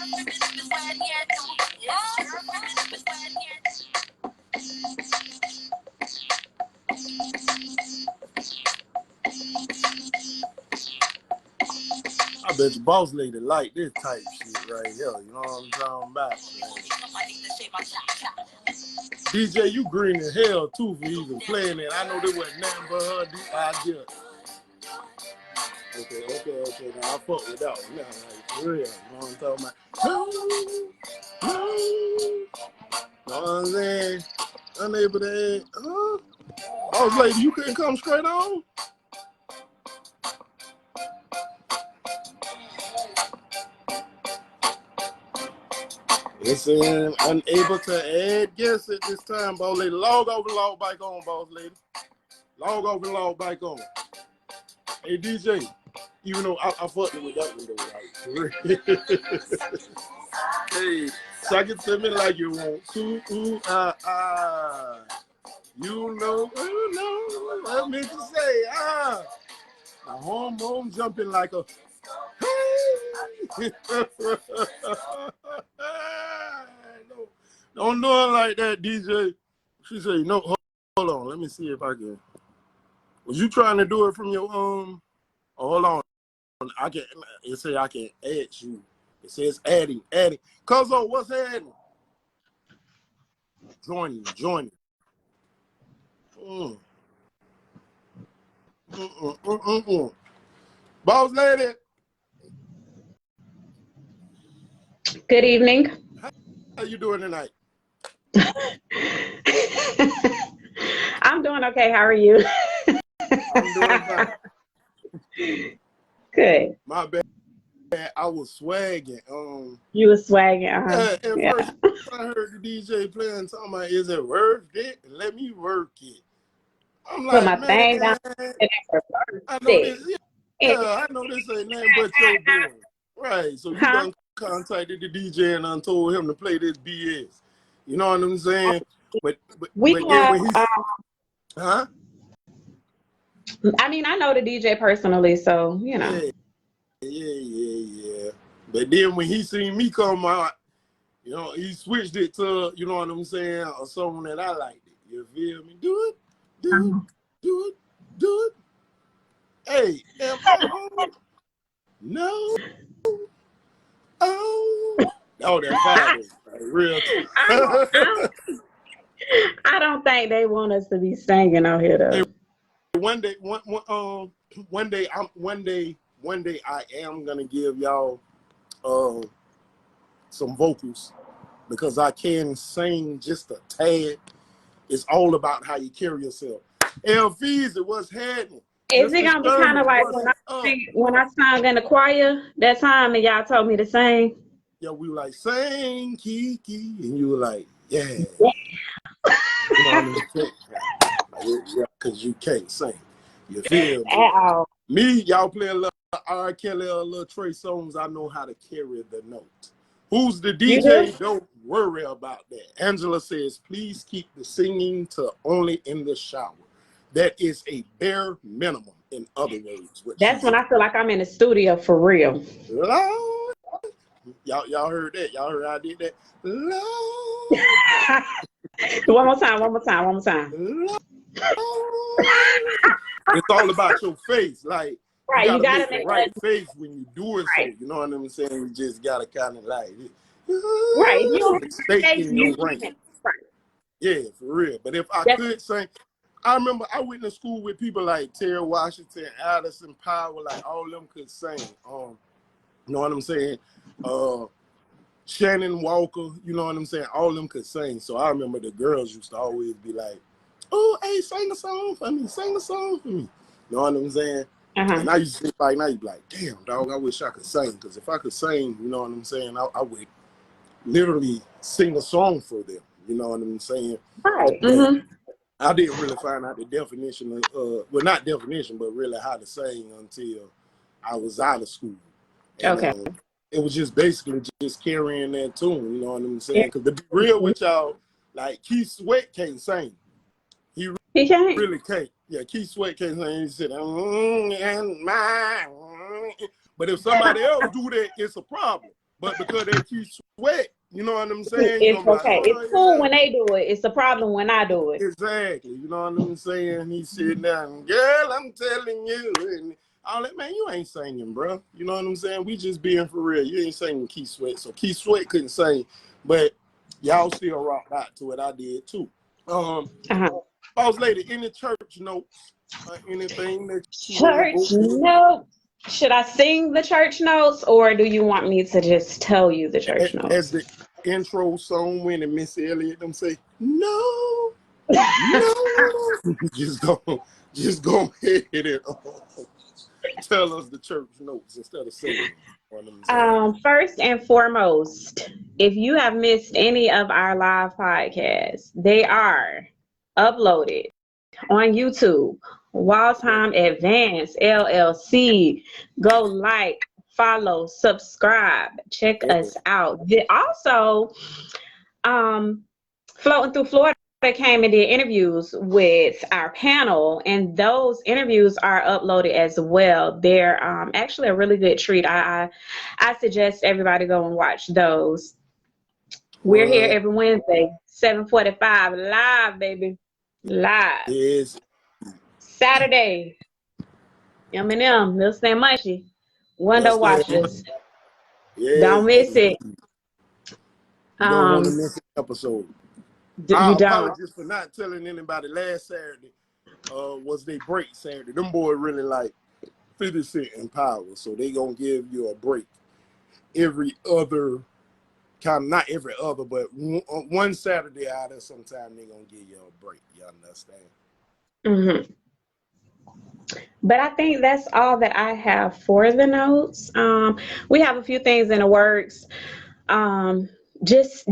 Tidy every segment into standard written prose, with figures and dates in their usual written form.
I bet your boss lady like this type shit right here. You know what I'm talking about? DJ, you green as hell too for even playing it. I know there wasn't nothing but her idea. Okay. Now I fuck with that one. Now, like, for real. You know what I'm talking about? No. Know what I'm saying? Unable to add. Boss lady, you couldn't come straight on? It's saying unable to add guests at this time, boss lady. Log over, log back on, boss lady. Log over, log back on. Hey, DJ, even though I fucked it with that one, though, right? Hey, suck it to me like you want to. You know what I meant to say. My hormone jumping like a. Don't do it like that, DJ. She said, no, hold on. Let me see if I can. Was you trying to do it from your Oh, hold on. I can. It say I can add you. It says adding. Cuzzo, what's adding? Joining. Boss lady. Good evening. How you doing tonight? I'm doing okay. How are you? I'm doing fine. Good. My bad. I was swagging. You were swagging. At first, I heard the DJ playing, talking about, is it worth it? Let me work it. I'm like, Put my thing down. I know this. I know this ain't nothing but your doing. Right. So you done contacted the DJ and told him to play this BS. You know what I'm saying? But then when he huh? I mean, I know the DJ personally, so you know. Yeah. But then when he seen me come out, you know, he switched it to, you know what I'm saying, a song that I liked it. You feel me? Do it. Hey, am I home? No. Oh, that's fire. Real. I don't think they want us to be singing out here though. Hey, one day I am gonna give y'all some vocals because I can sing just a tad. It's all about how you carry yourself. Feezy, what's happening? Is it gonna be kind of like when I sang in the choir that time and y'all told me to sing? Yeah, we were like, sing, Kiki, and you were like, yeah. You know what I mean? Yeah, because you can't sing. You feel me? Me, y'all play a little R. Kelly, a little Trey Songz. I know how to carry the note. Who's the DJ? Don't worry about that. Angela says, please keep the singing to only in the shower. That is a bare minimum, in other words. That's when I feel like I'm in the studio for real. Lord. Y'all heard that? Y'all heard I did that? Lord. One more time. Lord. It's all about your face. Like, right, you gotta make the right face when you do it. Right. So, you know what I'm saying? You just gotta kind of like, right. You stay in your rank. Right. Yeah, for real. But if I could sing, I remember I went to school with people like Terry Washington, Addison Powell, like all of them could sing. You know what I'm saying? Shannon Walker, you know what I'm saying? All of them could sing. So I remember the girls used to always be like, oh, hey, sing a song for me. You know what I'm saying? And I used to think like, now you be like, damn, dog, I wish I could sing. Because if I could sing, you know what I'm saying, I would literally sing a song for them. You know what I'm saying? Right. I didn't really find out the definition of, well, not definition, but really how to sing until I was out of school. And, it was just basically just carrying that tune, you know what I'm saying? Because to be real with y'all, like Keith Sweat can't sing. He can't. Really can't. Yeah, Keith Sweat can't sing. He said, and my. But if somebody else do that, it's a problem. But because they keep sweat, you know what I'm saying? It's Like, okay. oh, It's cool when they do it. It's a problem when I do it. Exactly. You know what I'm saying? He's sitting down, girl, I'm telling you. And all that, man, you ain't singing, bro. You know what I'm saying? We just being for real. You ain't singing Keith Sweat. So Keith Sweat couldn't sing, but y'all still rocked out to it. I did too. Boss lady, any church notes or anything that you want to Church notes. Should I sing the church notes, or do you want me to just tell you the church notes? As the intro song when and Miss Elliott them say, no, no. just go ahead and tell us the church notes instead of singing. First and foremost, if you have missed any of our live podcasts, they are uploaded on YouTube. Wild Time Advance LLC. Go like, follow, subscribe, check us out. Also, Floating Through Florida came and did interviews with our panel, and those interviews are uploaded as well. They're actually a really good treat. I suggest everybody go and watch those. We're here every Wednesday, 7:45, live, baby, live. Yes. Saturday, M&M, Mills and Mushy, window washers. Yes. Don't miss it. You don't want to miss an episode. I apologize for not telling anybody last Saturday was their break Saturday. Them boys really like 50 Cent and Power, so they gonna give you a break every other not every other, but one Saturday out of sometime they gonna give you a break. You understand? Mm-hmm. But I think that's all that I have for the notes. We have a few things in the works. Just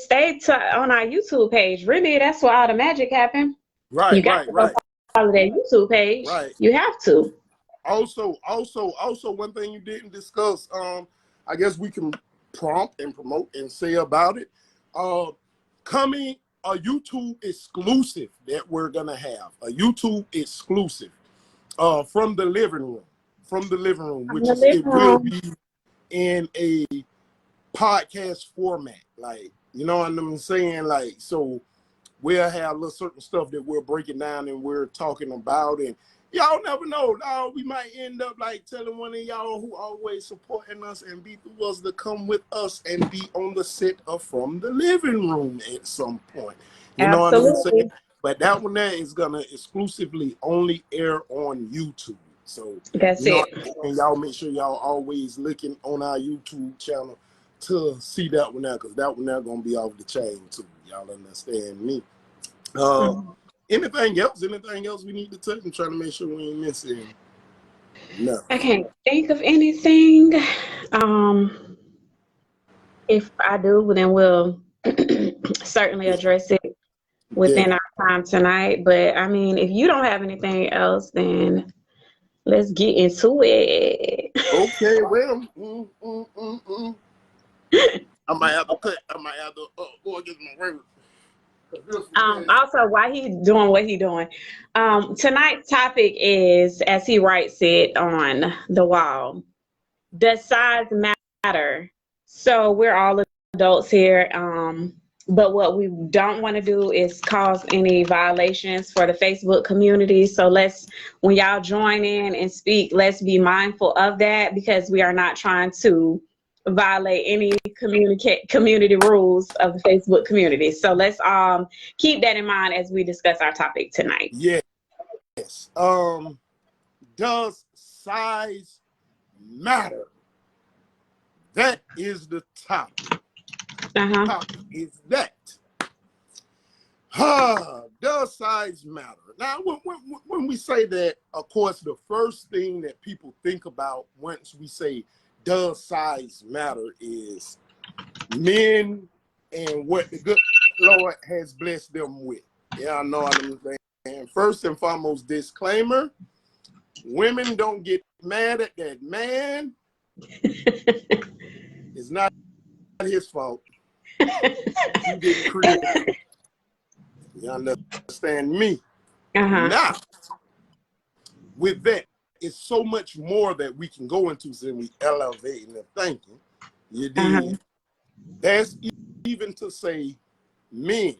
stay on our YouTube page. Really, that's where all the magic happened. Right, you got to go follow that YouTube page. Right. You have to. Also, one thing you didn't discuss. I guess we can prompt and promote and say about it. Coming a YouTube exclusive that we're gonna have, a YouTube exclusive from the living room, which is it will be in a podcast format, like, you know what I'm saying? Like, so we'll have little certain stuff that we're breaking down and we're talking about, and y'all never know. We might end up like telling one of y'all who always supporting us and be through us to come with us and be on the set of From the Living Room at some point. You know what I'm saying? But that one there is gonna exclusively only air on YouTube. So that's it. And y'all make sure y'all always looking on our YouTube channel to see that one there, because that one there gonna be off the chain too. Y'all understand me? Anything else we need to touch? I'm trying to make sure we ain't missing nothing. I can't think of anything. If I do, then we'll certainly address it within our time tonight. But I mean, if you don't have anything else, then let's get into it. Okay, well, I might have to go against my word. Also, while he's doing what he's doing, tonight's topic is, as he writes it on the wall, does size matter? So we're all adults here, but what we don't want to do is cause any violations for the Facebook community. So when y'all join in and speak, let's be mindful of that, because we are not trying to violate any community rules of the Facebook community. So let's keep that in mind as we discuss our topic tonight. Yes. Does size matter? That is the topic. Topic is that. Does size matter? Now, when we say that, of course, the first thing that people think about once we say does size matter is men and what the good Lord has blessed them with. Yeah, I know what I'm saying. First and foremost, disclaimer: women don't get mad at that man. It's not his fault. He didn't create it. You understand me? Now, with that, it's so much more that we can go into, so we elevating the thinking. You did. That's even to say, men,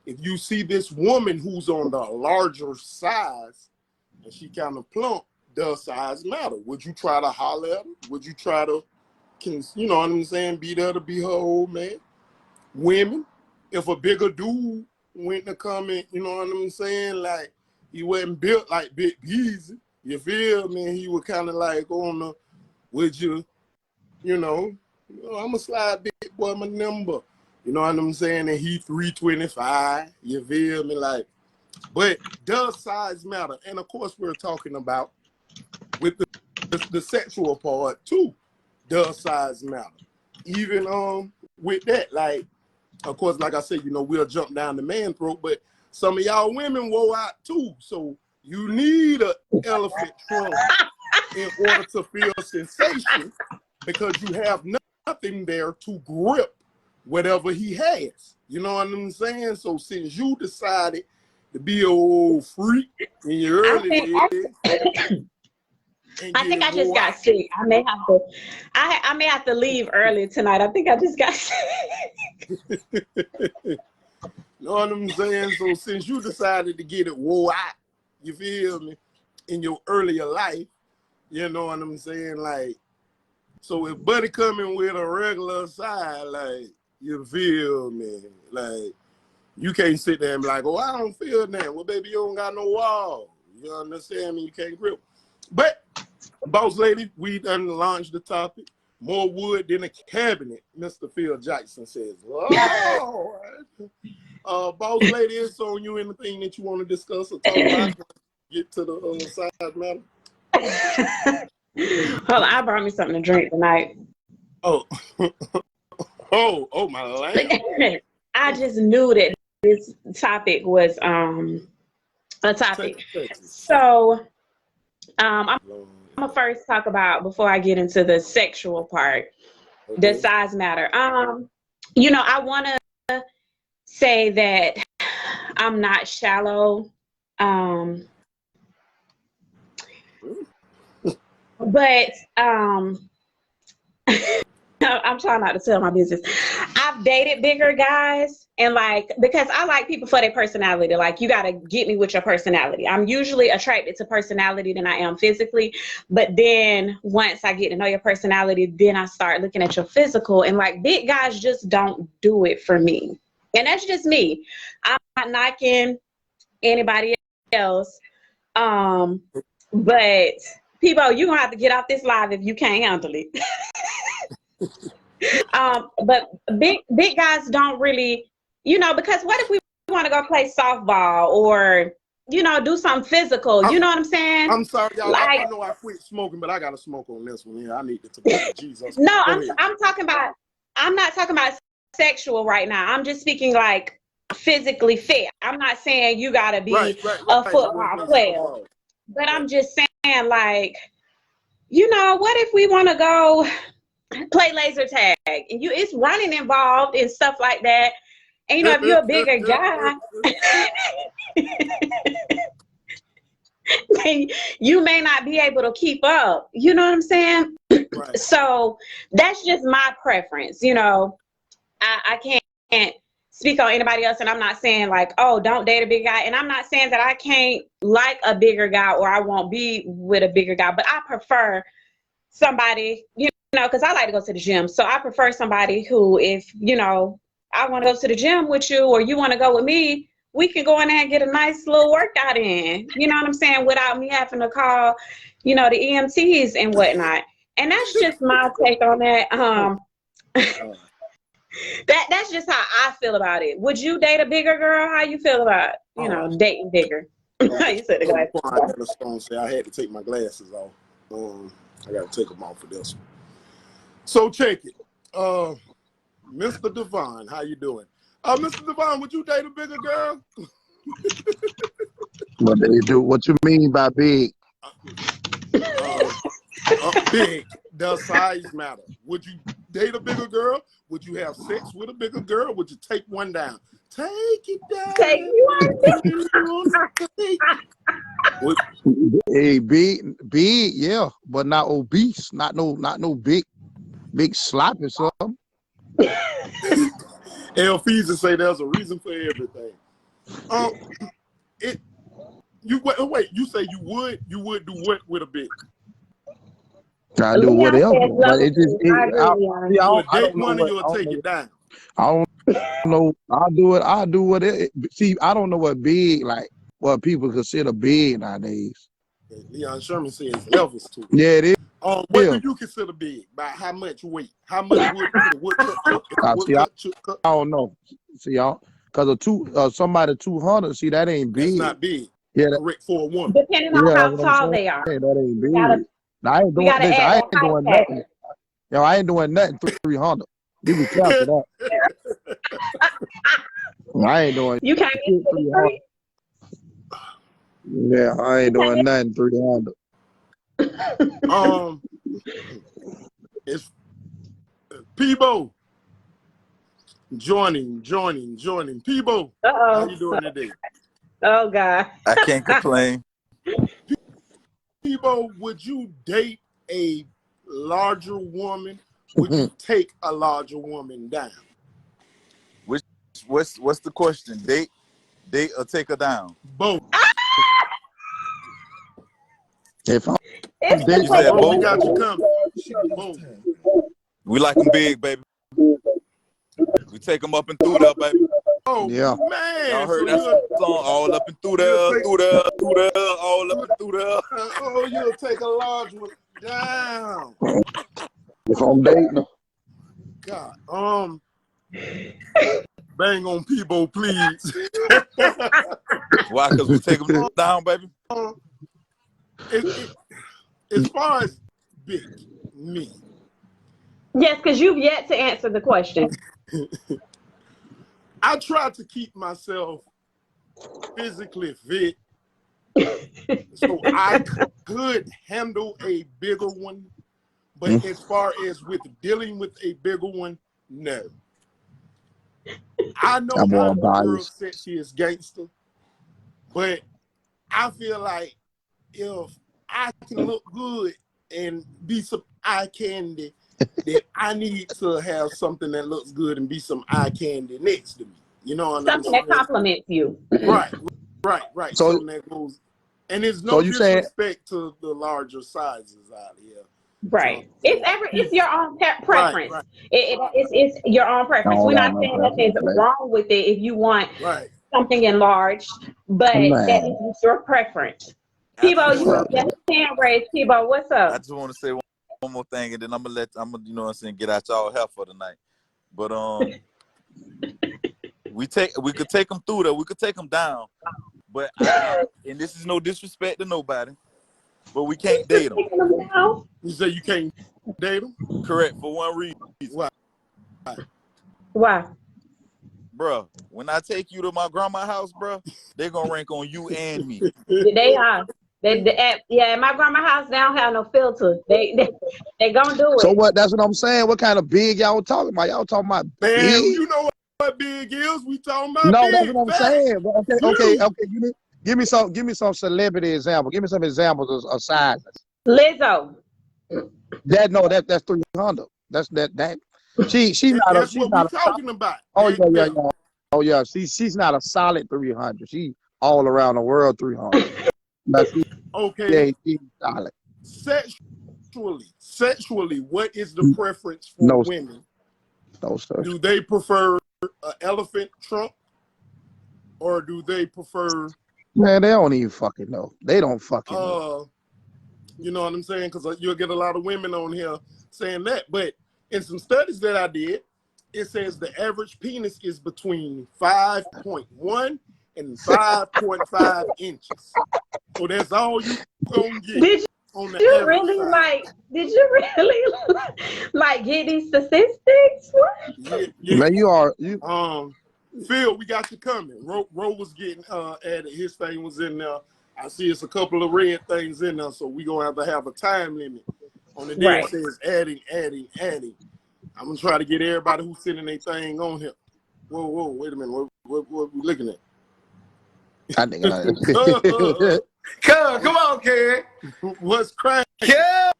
if you see this woman who's on the larger size and she kind of plump, does size matter? Would you try to holler at her? Would you try to, you know what I'm saying, be there to be her old man? Women, if a bigger dude went to come in, you know what I'm saying, like he wasn't built like Big Easy, you feel me? He was kind of like on the, would you, you know, I'm a slide big boy, my number. You know what I'm saying? And he 325, you feel me? Like, but does size matter? And of course, we're talking about with the sexual part too. Does size matter? Even with that, like, of course, like I said, you know, we'll jump down the man throat, but some of y'all women wore out too. So you need an elephant trunk in order to feel sensation because you have nothing there to grip whatever he has. You know what I'm saying? So since you decided to be an old freak in your early days, I think I just got sick. I may have to leave early tonight. I think I just got sick. You know what I'm saying? So since you decided to get it wore out, you feel me, in your earlier life, you know what I'm saying? Like, so if Buddy coming with a regular side, like, you feel me? Like, you can't sit there and be like, oh, I don't feel that. Well, baby, you don't got no wall. You understand me? You can't grip. But, boss lady, we done launched the topic. More wood than a cabinet, Mr. Phil Jackson says. Oh, boss lady, it's on you. Anything that you want to discuss or talk about? Get to the side matter. Hold on, I brought me something to drink tonight. Oh, oh, my land. I just knew that this topic was a topic. So, I'm gonna first talk about, before I get into the sexual part, does size matter? You know, I want to say that I'm not shallow. But I'm trying not to tell my business. I've dated bigger guys, and like, because I like people for their personality. Like, you got to get me with your personality. I'm usually attracted to personality than I am physically. But then once I get to know your personality, then I start looking at your physical, and like, big guys just don't do it for me. And that's just me. I'm not knocking anybody else. But people, you're gonna have to get off this live if you can't handle it. But big guys don't really, you know, because what if we want to go play softball or, you know, do something physical? You know what I'm saying? I'm sorry, y'all. Like, I know I quit smoking, but I gotta smoke on this one. Yeah, I need to Jesus. No, I'm talking about. I'm not talking about sexual right now. I'm just speaking like physically fit. I'm not saying you gotta be a football player, but I'm just saying, like, you know, what if we want to go play laser tag and it's running involved and stuff like that, and you know, if you're a bigger guy, then you may not be able to keep up. You know what I'm saying? Right. So that's just my preference. You know, I can't speak on anybody else, and I'm not saying like, oh, don't date a big guy, and I'm not saying that I can't like a bigger guy or I won't be with a bigger guy, but I prefer somebody, you know, because I like to go to the gym, so I prefer somebody who, if, you know, I want to go to the gym with you or you want to go with me, we can go in there and get a nice little workout in, you know what I'm saying, without me having to call, you know, the EMTs and whatnot. And that's just my take on that. That's just how I feel about it. Would you date a bigger girl? How you feel about, you know, dating bigger? You said the glasses. I had to take my glasses off. I got to take them off for this one. So check it. Mr. Devon, how you doing? Mr. Devon, would you date a bigger girl? What they do? What you mean by big? Big. Does size matter? Would you date a bigger girl? Would you have sex with a bigger girl? Would you take one down? Take it down. Take one. Hey, big, yeah, but not obese. Not no big big slap or something. Elfeezy say there's a reason for everything. Wait, you say you would do what with a bit? I do whatever, but it just I don't know what. You'll take it down. I don't know. I'll do it. I'll do what it. See, I don't know what big, like what people consider big nowadays. Leon Sherman says levels to it. Yeah, it is. What do you consider big? By how much weight? How much wood? I don't know. See, y'all, because somebody 200. See, that ain't big. That's not big. Yeah, correct for a woman. Depending on how tall they are. That ain't big. I ain't doing this. I ain't doing nothing. Yo, I ain't doing nothing 300. You can count that. I ain't doing. You can't get 300. Yeah, I ain't doing nothing 300. It's Peebo. Joining. Peebo, how you doing today? Oh God. I can't complain. Peebo, would you date a larger woman? Would you take a larger woman down? What's the question? Date or take her down? Both. If I'm you said both. We got you coming. Both. We like them big, baby. We take them up and through there, baby. Oh yeah, man! Y'all heard that song? All up and through there, all up and through there. Oh, you'll take a large one down. if I'm dating her. God, bang on Peebo, please. Why? Because we take them down, baby. As far as big me. Yes, because you've yet to answer the question. I try to keep myself physically fit so I could handle a bigger one. But as far as with dealing with a bigger one, no. I know how the girl said she is gangster, but I feel like if I can look good and be some eye candy, then I need to have something that looks good and be some eye candy next to me. You know what something that compliments you. Right. So something that goes, and there's no disrespect to the larger sizes out here. Right. It's your own preference. Right. It's your own preference. We're not saying nothing's wrong with it if you want something enlarged, but that is your preference. Peebo, you have your hand raised. Peebo, what's up? I just want to say one more thing, and then I'm gonna you know what I'm saying, get out y'all help for tonight. But we could take them through there. We could take them down. But and this is no disrespect to nobody, but we can't date them. You say you can't date them? Correct, for one reason. Why? Bruh, when I take you to my grandma's house, bruh, they're gonna rank on you and me. They are. In my grandma's house, they don't have no filter. They gonna do it. So what? That's what I'm saying. What kind of big y'all talking about? Y'all talking about big? You know what big is? We talking about no, big. That's what I'm saying. Okay. Give me some celebrity example. Give me some examples of sizes. Lizzo. That's 300. That's that. She's not talking about. Oh yeah. Oh yeah. She's not a solid 300. She's all around the world 300. Okay. Yeah, she's solid. Sexually, what is the preference for women? No, sir. Do they prefer an elephant trunk, or do they prefer? Man, they don't even fucking know. They don't fucking know. You know what I'm saying? Because you'll get a lot of women on here saying that. But in some studies that I did, it says the average penis is between 5.1 and 5.5 inches. So that's all you gonna get. Did you really like get these statistics? Yeah. Man, you Phil, we got you coming. Ro was getting added. His thing was in there. I see it's a couple of red things in there, so we're going to have a time limit on the day that says adding. I'm going to try to get everybody who's sending their thing on here. Whoa, wait a minute. What we looking at? I think come on, kid. What's cracking? Yeah.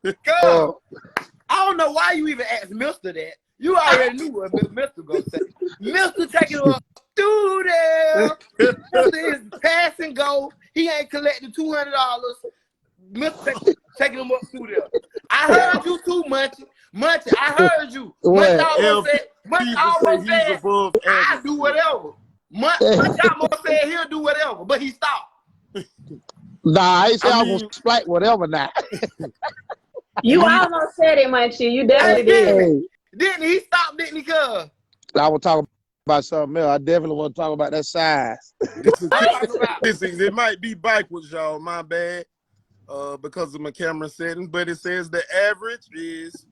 Girl, I don't know why you even asked Mister that. You already knew what Mister gonna say. Mister taking him up through there. Mister is pass and go. He ain't collecting $200. Mister taking him up through there. I heard you too, Munchie. Munchie, I heard you. Munchie almost said, I do whatever. Munchie almost said he'll do whatever, but he stopped. Nah, I ain't say I was splat whatever now. You almost said it, Munchie. You definitely did. Didn't he? Stop, didn't he, cuz? I was talking about something else. I definitely want to talk about that size. It might be backwards, y'all. My bad. Because of my camera settings, but it says the average is.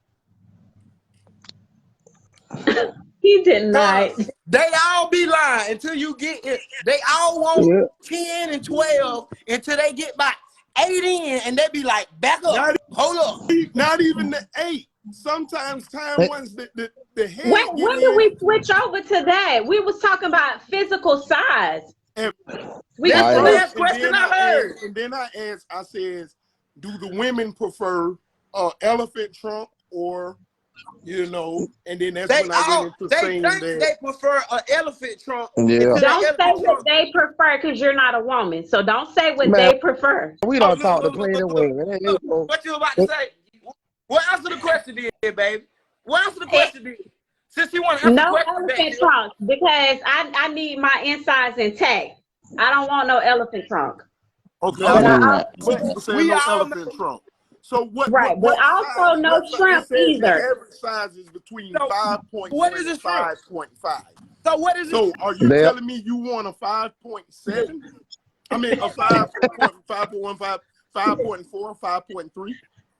He did not. They all be lying until you get it. They all want 10 and 12 until they get by 8 in, and they be like, back up, hold up. Not even the 8. Sometimes time once the head. When did we switch over to that? We was talking about physical size. That's the last question I heard. And then I asked, I says, do the women prefer elephant trunk or, you know, and then that's when I went into saying that. They prefer an elephant trunk. Yeah. Don't say what they prefer because you're not a woman. So don't say what they prefer. We don't talk to plenty women. What you about to say? What answer the question did, baby? What answer the question did? Since you want to answer the question, elephant trunk because I need my insides intact. I don't want no elephant trunk. Okay, we are elephant trunk. So what? Right, but also no shrimp either. The average size is between 5.1 and 5.5. So what is it? So are you telling me you want a 5.7? I mean a 5.1, 5.4, 5.3?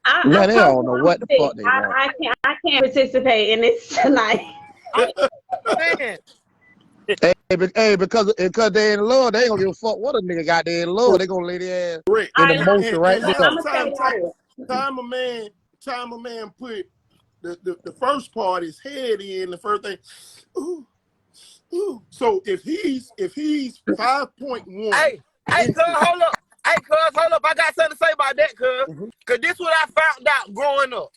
I don't know what the fuck they want. I can't participate in this tonight. Hey, because they in love, they ain't gonna give a fuck what a nigga got there in love. They gonna lay their ass in the motion right there. Time a man put the first part, his head in, the first thing. Ooh. So if he's 5.1. Hey, cuz, hold up. Hey, cuz, hold up. I got something to say about that, cuz. Because this is what I found out growing up.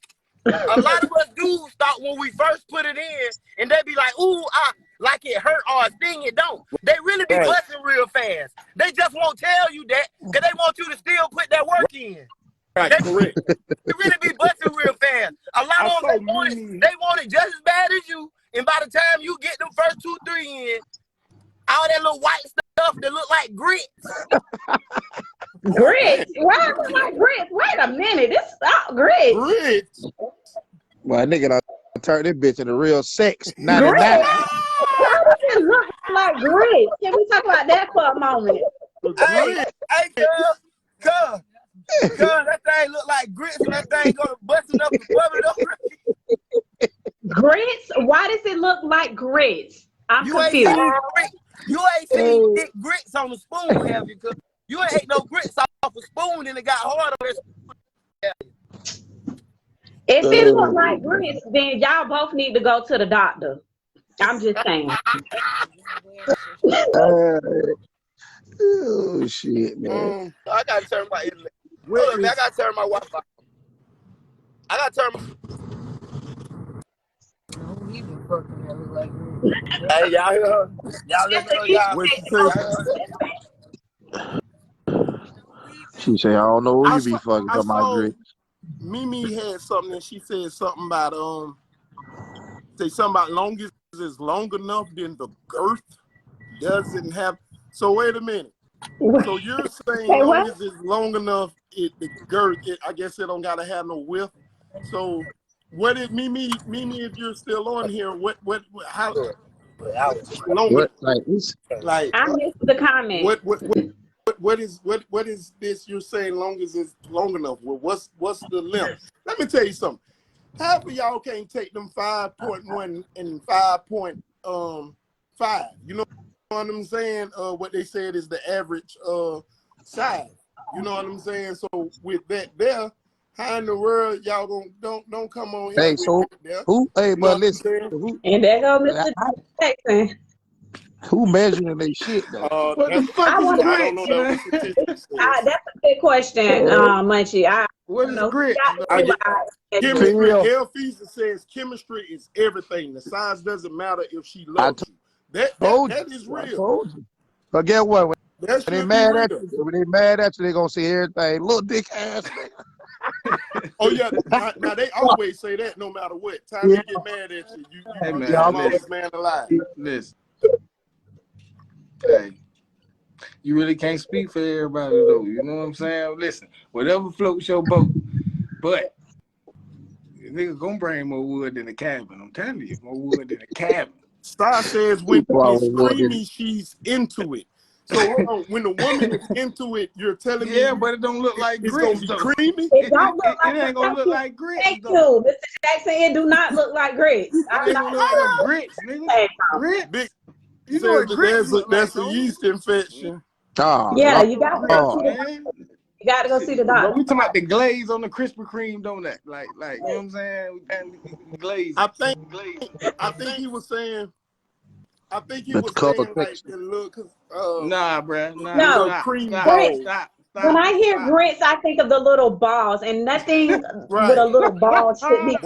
A lot of us dudes thought when we first put it in, and they be like, ooh, like it hurt or a thing it don't. They really be busting real fast. They just won't tell you that because they want you to still put that work in. Right, correct. They really be busting real fast. A lot of them, they want it just as bad as you. And by the time you get them first 2, 3 in, all that little white stuff that look like grits. Grits? Why look like grits? Wait a minute. This grits. Grits. Well, nigga done turned this bitch into real sex. 99. Why does it look like grits? Can we talk about that for a moment? Hey, cuz, that thing look like grits and that thing gonna bust it up and bubble it up. Grits? Why does it look like grits? I'm confused. You ain't seen thick grits on the spoon, have you? You ain't ate no grits off a spoon and it got hard on that spoon. If it look like grits, then y'all both need to go to the doctor. I'm just saying. Oh shit, man! I gotta turn my internet. I gotta turn my Wi-Fi. I gotta turn my. Hey, y'all hear her? Y'all listen to y'all. What she say, I don't know who you be fucking about my grits. Mimi had something and she said something about longest is long enough, then the girth doesn't have. So wait a minute. So you're saying longest is long enough, the girth, I guess it don't gotta have no width. So what is Mimi, if you're still on here, how long? What, like I missed the comment. What is this you're saying longest is long enough? Well, what's the length? Let me tell you something. Half of y'all can't take them 5.1 and 5.5. You know what I'm saying? What they said is the average size. You know what I'm saying? So with that there, how in the world y'all don't come on here? Hey, so who? Hey, but listen. And there go Mr. Jackson. Who measuring they shit though? What the fuck is grits, man? That's a good question, Munchie. What is grits? Chemistry. Elfisa says chemistry is everything. The size doesn't matter if she loves you. That is real. But guess what? When they mad at you, they gonna see everything. Little dick ass. Oh yeah, now they always say that no matter what. Time they get mad at you, hey, man, the smallest man alive. Listen. Hey, you really can't speak for everybody though. You know what I'm saying? Listen, whatever floats your boat. But nigga gonna bring more wood than a cabin. I'm telling you, more wood than a cabin. Star says when it's creamy, she's into it. So hold on, when the woman is into it, you're telling me, but it don't look like it's grits. It's gonna be creamy. It don't look like it ain't gonna look like grits. Thank you, Mr. Jackson. It do not look like grits. It ain't gonna look like grits, nigga. Grits. You know what grits look like? That's a yeast infection. Yeah, you gotta go see the you gotta go see the doctor. We talking about the glaze on the Krispy Kreme donut, like you know what I'm saying? Glaze. I think he was saying. I think he was saying like the look. Nah, bruh. No, cream stop. When I hear grits, I think of the little balls, and nothing with a little ball should be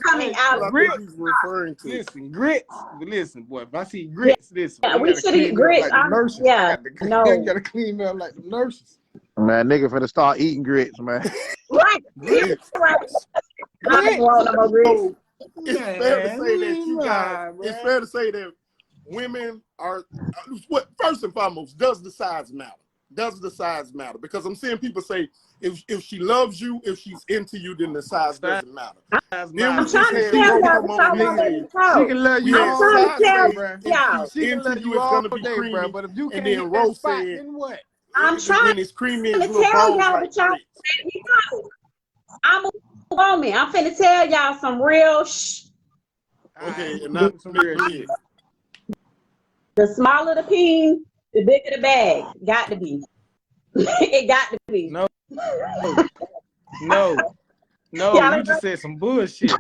coming out of grits. He's referring to. Listen, grits. Listen, boy. If I see grits, listen. Yeah, we should eat grits. Like you gotta clean up like the nurses. Man, nigga finna start eating grits, man. Right. Grits. I don't want no more grits. It's fair to say that you guys. It's fair to say that women are. First and foremost, does the size matter? Does the size matter? Because I'm seeing people say if she loves you, if she's into you, then the size doesn't matter. I'm trying to tell y'all. She can love you all day, She can love you all day, bro. But if you can't hit that spot, then what? I'm trying when it's creamy and to tell y'all what y'all I'm a woman. I'm finna tell y'all some real Okay, and not some real shit. The smaller the peen, the bigger the bag. Got to be. It got to be. No. You just said some bullshit.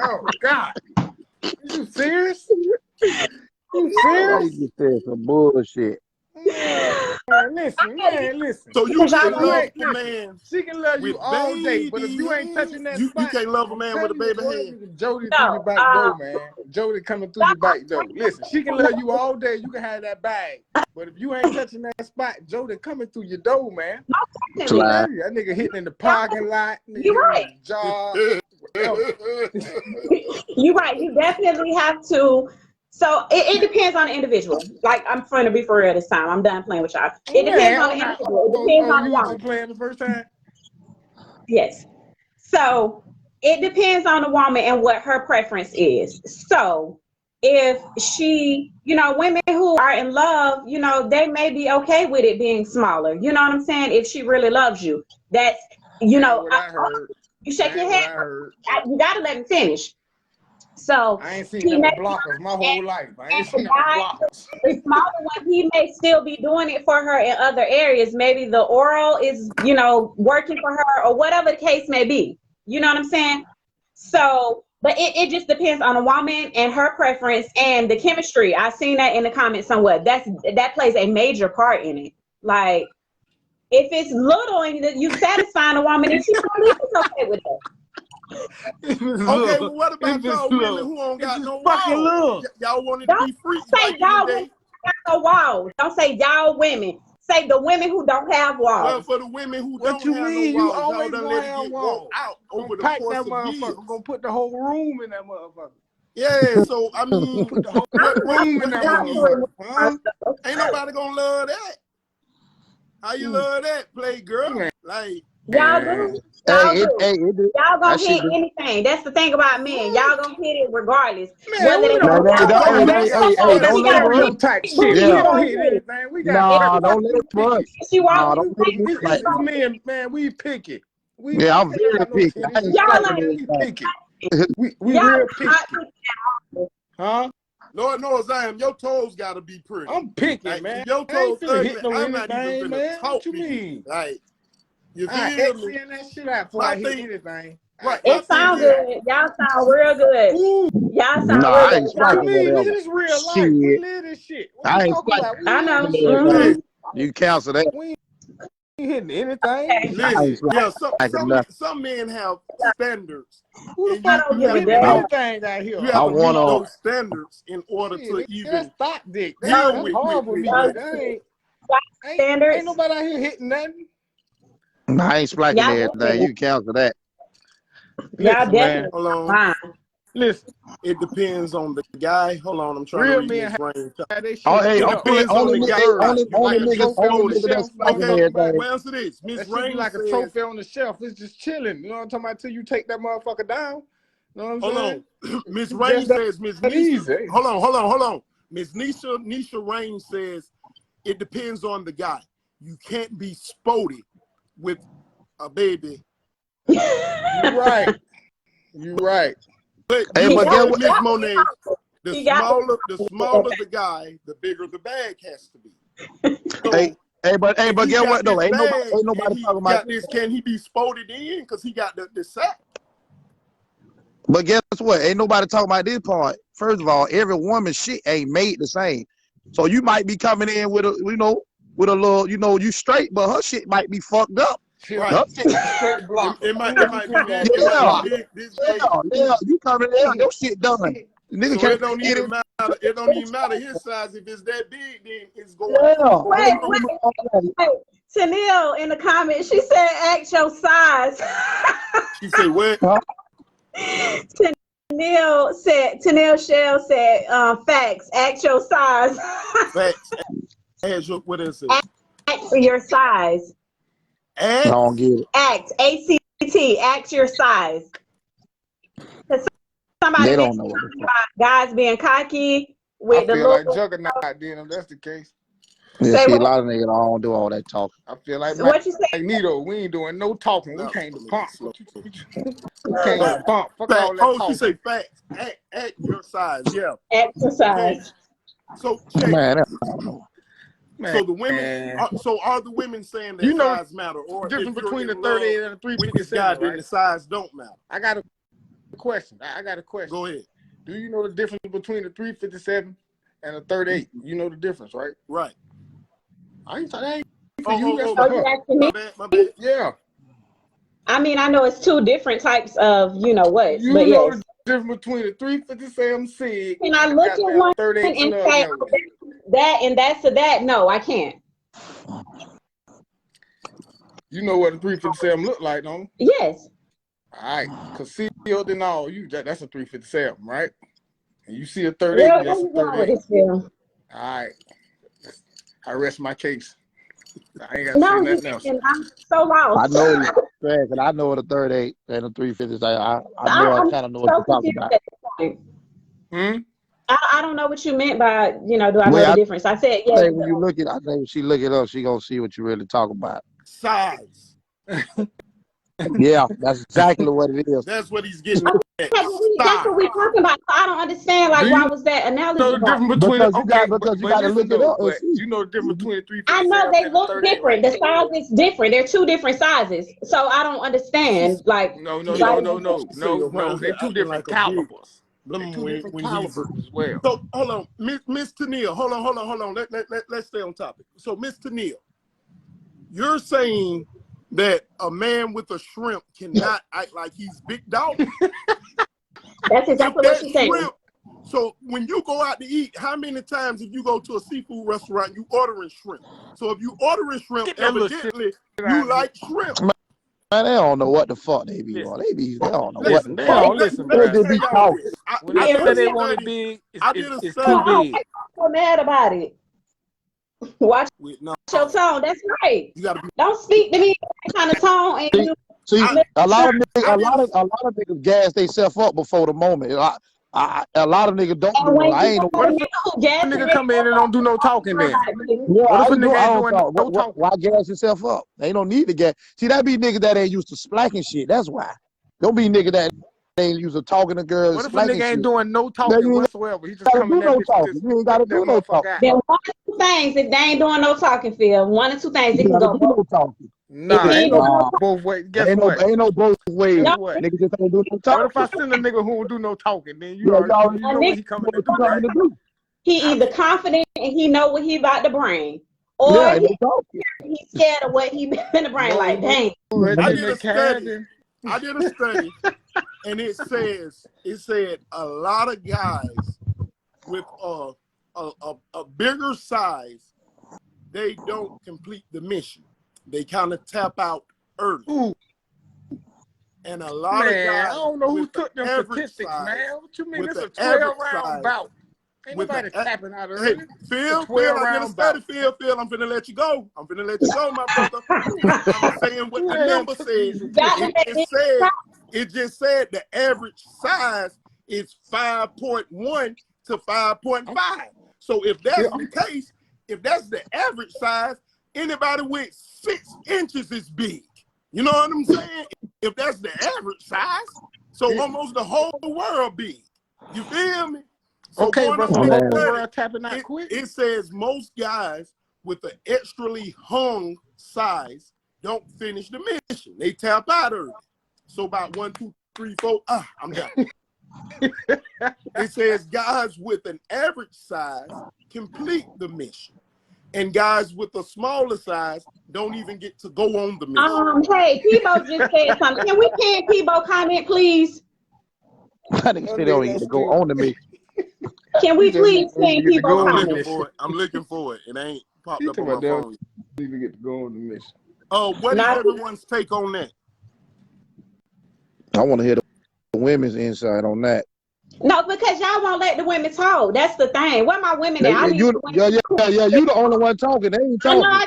Oh God. You serious? You serious? You said some bullshit. Man, listen. So you can love the man. She can love you all day, but if you ain't touching that spot, you can't love a man with a baby head. Jody through your back door, man. Jody coming through your back door. Listen, she can love you all day. You can have that bag, but if you ain't touching that spot, Jody coming through your door, man. That nigga hitting in the parking lot. You right. Job. You right. You definitely have to. So it depends on the individual. Like, I'm trying to be for real this time. I'm done playing with y'all. It depends on the individual. It depends on the woman. Playing the first time? Yes. So it depends on the woman and what her preference is. So if she, women who are in love, they may be okay with it being smaller. You know what I'm saying? If she really loves you, that's, you shake your head. You got to let him finish. So I ain't seen no blockers my whole life. I ain't seen no blockers. The smaller one, he may still be doing it for her in other areas. Maybe the oral is, working for her or whatever the case may be. You know what I'm saying? So, but it just depends on a woman and her preference and the chemistry. I've seen that in the comments somewhat. That plays a major part in it. Like, if it's little and you satisfying a woman, and she's okay with it. Okay, well, what about y'all women who don't got no walls? Y'all want it to be free. Say y'all women got no walls. Don't say y'all women. Say the women who don't have walls. Well, for the women who don't have no walls, you always gonna let it get out over the pack course that of motherfucker. years. I'm gonna put the whole room in that motherfucker. Yeah, so I mean, put the whole room in that motherfucker. Huh? Ain't nobody gonna love that. How you love that, play girl? Like y'all do. Y'all gonna hit anything. That's the thing about men. Y'all gonna hit it regardless. Man, we don't let type shit. We don't hit anything. We got don't let it run. Man, we picky. I'm very picky. We picky. We real picky. Huh? Lord knows I am. Your toes gotta be pretty. I'm picky, man. Your toes ugly. I'm not even gonna talk to you. Like, you feel me? That shit out before I hit anything. Right. It sounds good. Y'all sound real good. Y'all sound real good. What you mean? This is real life. We live this shit. I ain't I know. You cancel that. hitting anything. Listen, yeah, some men have standards. Who the fuck you hitting anything out here? You have to meet those standards in order to even stop dick. That's horrible. Ain't nobody out here hitting nothing. I ain't splacking everything. You can cancel that. Y'all definitely. Hold on. Listen, it depends on the guy. Hold on, I'm trying to read this range. It depends on the guy. Only niggas that's splacking everything. Well, answer this. Miss Rain like a trophy on the shelf. It's just chilling. You know what I'm talking about? Till you take that motherfucker down. You know what I'm saying? Hold on. Miss Rain says, Miss Nisha. Hold on. Miss Nisha Rain says, it depends on the guy. You can't be spotty with a baby. You're right. You're right. But Miss Monet, the smaller the guy, the bigger the bag has to be. So, but get what though? Ain't nobody talking about this. Can he be spotted in? Because he got the sack. But guess what? Ain't nobody talking about this part. First of all, every woman's shit ain't made the same. So you might be coming in with a little, you straight, but her shit might be fucked up. Right. It might be yeah, you coming in, your shit done. Nigga so it don't even matter. It don't even matter his size. If it's that big, then it's going. Wait. Tennille in the comments, she said, "Ask your size." She said what? Tennille Shell said, "Facts. Ask your size." Facts. Ask your, what is it? Ask your size. I don't get it. Act, ACT, act your size. Somebody they don't know about guys being cocky with the like Juggernaut then if that's the case. Yeah, see, a lot of niggas don't do all that talking. I feel like what you say? Magneto, we ain't doing no talking. We came to pump. We came to pump. Fuck all that talking. She say facts. Act your size. Yeah. Exercise. Okay. So man, so the women, are the women saying that size matter, or difference between the 38 and the 357? Right? The size don't matter. I got a question. Go ahead. Do you know the difference between the 357 and the 38? You know the difference, right? Right. I ain't talking. My bad. Yeah. I mean, I know it's two different types of, You know the difference between the 357 SIG. Can I look at one 38 and say that and that's to that? No, I can't. You know what a 357 look like, don't you? Yes. All right, because sealed and all, that's a 357, right? And you see a 38, that's a 38. All right. I rest my case. I ain't got to say nothing else. I'm so lost. I know and I know what a 38 and a 350. I kind of know what you're talking about. I don't know what you meant by, do I know the difference? I said, yeah. When you look at, I think when she look it up, she gonna see what you really talk about. Size. Yeah, that's exactly what it is. That's what he's getting. That's what we're talking about. So I don't understand. Why was that analogy? Know the difference between because you got to look it up. You know the difference between 357. I know they look different. The size is different. They're two different sizes. So I don't understand. No. They're two different calibers. As well. So hold on, Miss Tennille. Hold on. Let's stay on topic. So Miss Tennille, you're saying that a man with a shrimp cannot act like he's big dog? That's exactly what she's saying. So when you go out to eat, how many times if you go to a seafood restaurant, you ordering shrimp? So if you ordering shrimp, evidently you like shrimp. Man, they don't know what the fuck they be on. They don't know what the fuck. They listen, just be talking. When they say they want it big, it's too big. I'm so mad about it. Watch your tone. That's right. You gotta don't speak to me that kind of tone. And see, a lot of niggas gas themselves up before the moment. A lot of niggas don't do it. I ain't no nigga come in and don't do no talking then. Yeah, what if a nigga ain't doing no talking? Why gas yourself up? They don't need to gas. See, that be niggas that ain't used to splacking shit. That's why. Don't be nigga that ain't used to talking to girls. What if a nigga ain't doing no talking whatsoever? He just coming no talking. You ain't gotta do no talking. Then one or two things, if they ain't doing no talking, Phil. One or two things, it can go no talking. Nah, ain't no both ways. Guess what? Ain't no both ways. No. Niggas just ain't do no talking. What if I send a nigga who don't do no talking? Then you already know what he coming to do, right? He either confident and he know what he about to bring, or he be scared of what he been to bring. Like, dang. I did a study, and it said a lot of guys with a bigger size, they don't complete the mission. They kind of tap out early. Ooh. And a lot of guys, I don't know who took them statistics, size, man. What you mean? It's a 12-round bout. Ain't nobody tapping out early. Hey, Phil, I did a study, Phil, I'm finna let you go. I'm finna let you go, my brother. I'm saying what the number says. It just said the average size is 5.1 to 5.5. So if that's the case, if that's the average size, anybody with 6 inches is big. You know what I'm saying? If that's the average size, so almost the whole world big. You feel me? So okay, bro. So the whole world tapping out quick. It says most guys with an extrally hung size don't finish the mission. They tap out early. So about 1, 2, 3, 4. I'm done. It says guys with an average size complete the mission. And guys with a smaller size don't even get to go on the mission. Hey, Peebo just said something. Can we Peebo comment, please? I think they don't even go on the mission. Can we please Peebo comment? I'm looking for it. It ain't popped up on my phone. Even get to go on the mission. What is everyone's take on that? I want to hear the women's insight on that. No, because y'all won't let the women talk. That's the thing. Where my women at? You the only one talking. They ain't talking. I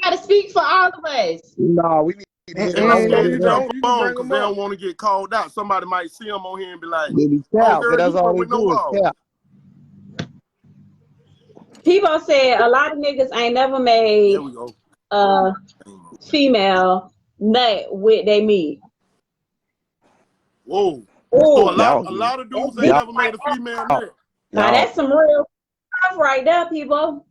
gotta speak for all of us. No, we need to get you don't because they don't want to get called out. Somebody might see them on here and be like, that's all they do is cap. People said a lot of niggas ain't never made a female nut with they meat. Whoa. So a lot of dudes ain't never made a female nut. Now that's some real stuff right there, people.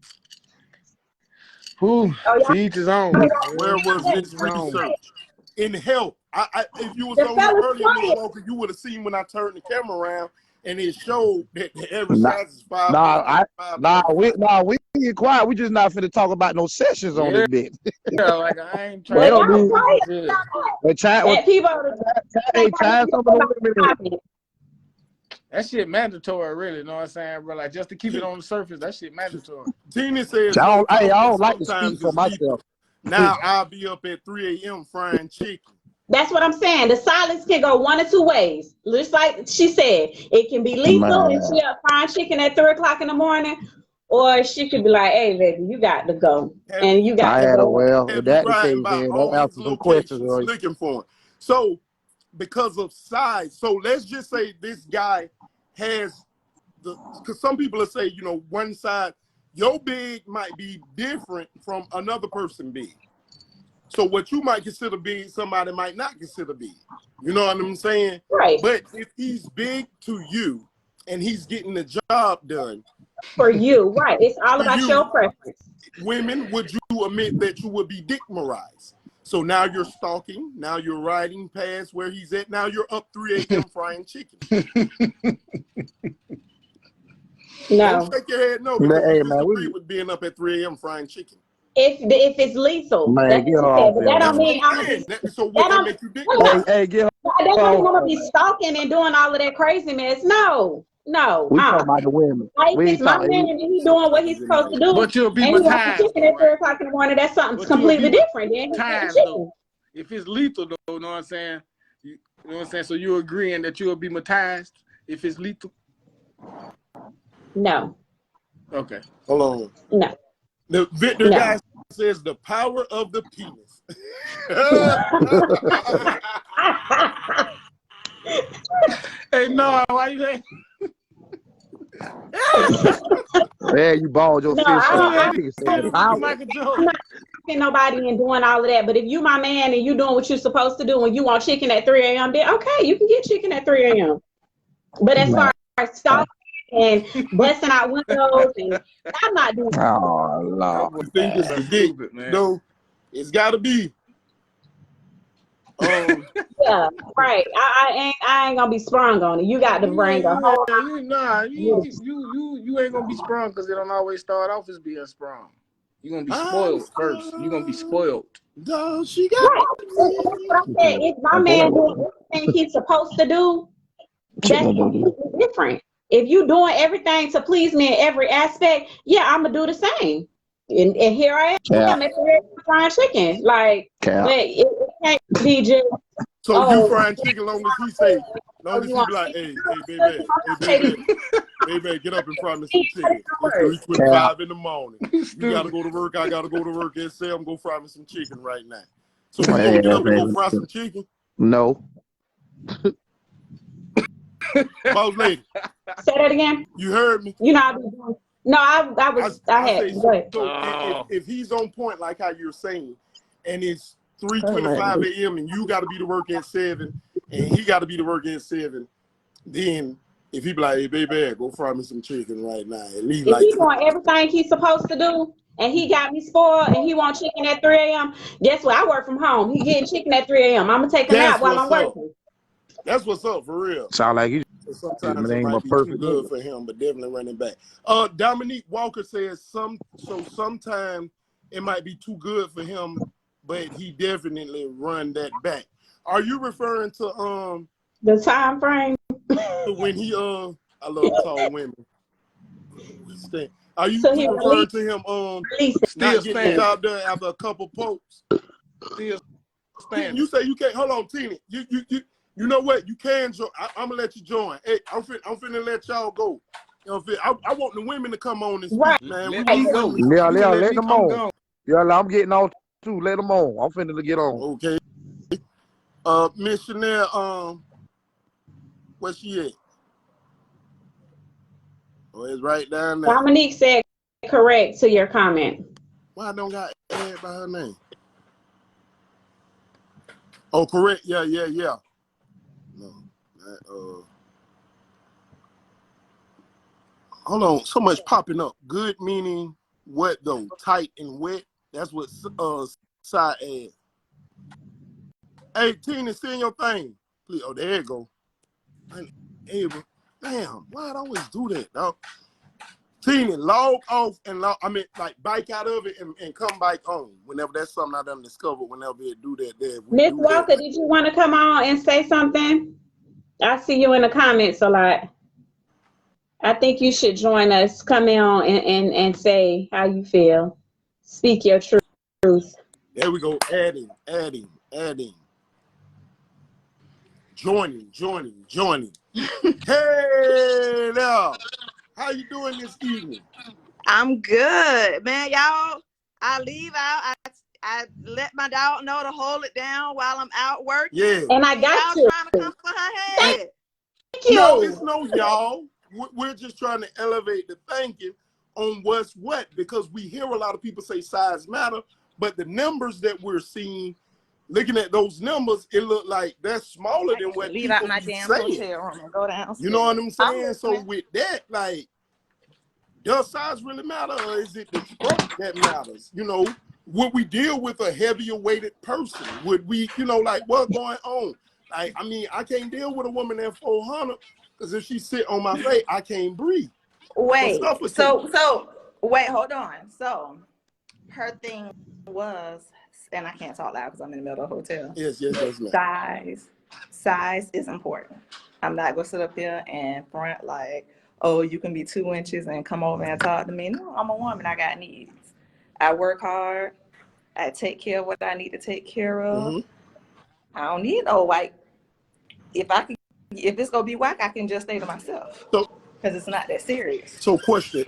To each his own. Where was this research? In health. If you was on here earlier, Miss Walker, you would have seen when I turned the camera around and it showed that the average size is 5. We get quiet. We just not finna talk about no sessions on this bit. Yeah, like I ain't trying to that shit mandatory, really. You know what I'm saying, bro? Like just to keep it on the surface, that shit mandatory. Tina says, I don't like to speak for myself. Now I'll be up at 3 a.m. frying chicken. That's what I'm saying. The silence can go one of two ways. Just like she said, it can be lethal and she up frying chicken at 3 o'clock in the morning, or she could be like, "Hey, baby, you got to go," and you got to go. Well, if that the case, then don't answer some questions. Looking for him. So, because of size, so let's just say this guy has because some people will say, one side, your big might be different from another person big. So what you might consider big, somebody might not consider big. You know what I'm saying? Right. But if he's big to you and he's getting the job done. For you, right. It's all about your preference. Women, would you admit that you would be dickmerized? So now you're stalking, now you're riding past where he's at, now you're up 3 a.m. frying chicken. No. Don't shake your head no, because you disagree with being up at 3 a.m. frying chicken. If it's lethal, man, but that don't mean so what that make you dick? Hey, get that don't mean I'm gonna be stalking and doing all of that craziness. No. We talking about the women. It's my man and he doing what he's supposed to do. But you'll be and he wants to chicken at 3 o'clock in the morning. That's something completely different. If it's lethal, though, you know what I'm saying? You know what I'm saying? So you're agreeing that you'll be matized if it's lethal? No. Okay. Hold on. No. The Victor guy says the power of the penis. Hey, no, why you saying? Yeah, you balled your fist. I'm not nobody and doing all of that. But if you my man and you doing what you're supposed to do and you want chicken at 3 a.m., then okay, you can get chicken at 3 a.m. But as far as stalking and busting out windows, and I'm not doing that. Oh, Lord. I think it's the dick, man. No, it's got to be. Yeah, right. I ain't gonna be sprung on it. You got to bring a whole. You ain't gonna be sprung because it don't always start off as being sprung. You're gonna be spoiled first. You're gonna be spoiled. No, she got right. What I said, if my man doing everything he's supposed to do, that's completely different. If you doing everything to please me in every aspect, yeah, I'm gonna do the same. And here I am at the frying chicken. Like, but it can't be just. So you frying chicken long as he say, long as he be like, hey, baby, get up and fry me some chicken. It's 3:25 in the morning. You gotta go to work. I gotta go to work. And say I'm gonna fry me some chicken right now. So you gonna get up and go fry some chicken? No. Boss lady. Say that again. You heard me. You know, I had. So if he's on point like how you're saying, and it's 3:25 a.m. and you got to be to work at 7, and he got to be to work at 7, then if he be like, hey baby, go fry me some chicken right now, and he if he doing everything he's supposed to do, and he got me spoiled, and he want chicken at 3 a.m. Guess what? I work from home. He getting chicken at 3 a.m. I'm gonna take a nap while I'm working. That's what's up for real. Sound like you. Sometimes it might be too good for him, but definitely running back. Dominique Walker says sometimes it might be too good for him, but he definitely run that back. Are you referring to the time frame when he I love tall women. Are you referring to him not getting the job done after a couple pokes? Still standing. You say you can't. Hold on, Tina. You know what? You can join. I'm gonna let you join. Hey, I'm finna let y'all go. You know, I want the women to come on this week, man. Let me go. Yeah, let them on. Yeah, I'm getting on too. Let them on. I'm finna to get on. Okay. Miss Chanel, where she at? Oh, it's right down there. Dominique said correct to your comment. Why I don't got add by her name? Oh, correct. Yeah. No, hold on. So much popping up. Good meaning what though? Tight and wet. That's what side add. Hey, Tina, send your thing. Please. Oh, there you go. Ava. Damn, why'd I always do that, dog? Tina, log off and like bike out of it and come back on whenever that's something I done discovered. Whenever it do that, there. Miss Walker, did you want to come on and say something? I see you in the comments a lot. I think you should join us. Come on and say how you feel. Speak your truth. There we go. Adding. Joining. Hey now. How you doing this evening? I'm good, man. Y'all, I leave out. I let my dog know to hold it down while I'm out working. Yeah. And I got you. Trying to come for her head. Thank you. No, it's no y'all. We're just trying to elevate the thinking on what's what, because we hear a lot of people say size matter, but the numbers that we're seeing, looking at those numbers, it look like that's smaller than what leave people out my damn hotel room and go downstairs. You know what I'm saying? So with that, like, does size really matter, or is it the truck that matters? You know, would we deal with a heavier weighted person? Would we, like, what's going on? Like, I mean, I can't deal with a woman at 400 because if she sit on my face, I can't breathe. Wait, so wait, hold on. So her thing was, and I can't talk loud because I'm in the middle of the hotel. Yes, ma'am. Size is important. I'm not gonna sit up here and front like, oh, you can be 2 inches and come over and talk to me. No, I'm a woman. I got needs. I work hard. I take care of what I need to take care of. Mm-hmm. I don't need no white. If it's gonna be whack, I can just stay to myself. So, because it's not that serious. So, question: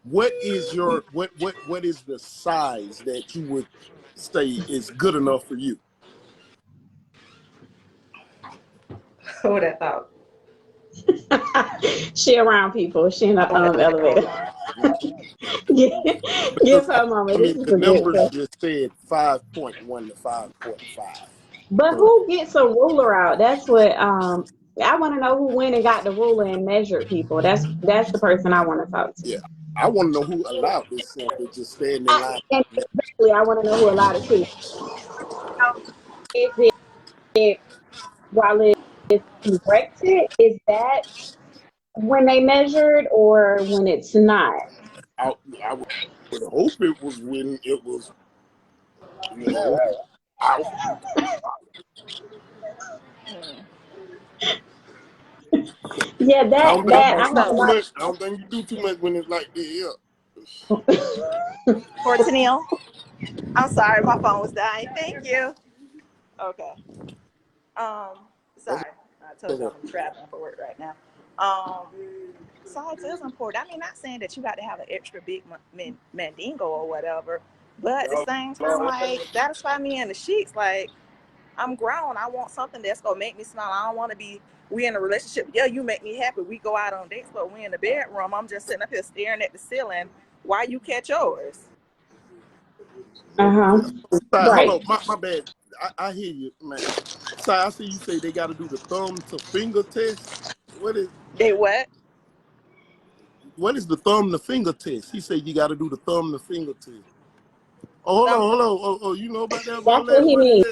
what is what is the size that you would say is good enough for you? Who would have thought? She around people. She in the elevator. Give her a moment. I mean, the numbers just said 5.1 to 5.5. But who gets a ruler out? That's what I want to know. Who went and got the ruler and measured people? That's the person I want to talk to. Yeah, I want to know who allowed this stuff to just stand in line. Exactly, I want to know who allowed it too. Is it while it's erected? Is that when they measured, or when it's not? I would would hope it was when it was, you know, out. Yeah, I So don't think you do too much when it's like this. for Tennille, I'm sorry, my phone was dying. Thank you. Okay. Sorry, I told you I'm traveling for work right now. Size is important. I mean, not saying that you got to have an extra big mandingo or whatever, but at the same time, like, satisfy me in the sheets. Like, I'm grown. I want something that's gonna make me smile. I don't want to be. We in a relationship. Yeah, you make me happy. We go out on dates, but we in the bedroom. I'm just sitting up here staring at the ceiling. Why you catch yours? Right. Hold on, my bad. I hear you, man. So I see you say they got to do the thumb to finger test. What is? They what? What is the thumb to finger test? He said you got to do the thumb to finger test. Oh, hold on. Oh, you know about that? That's what he means.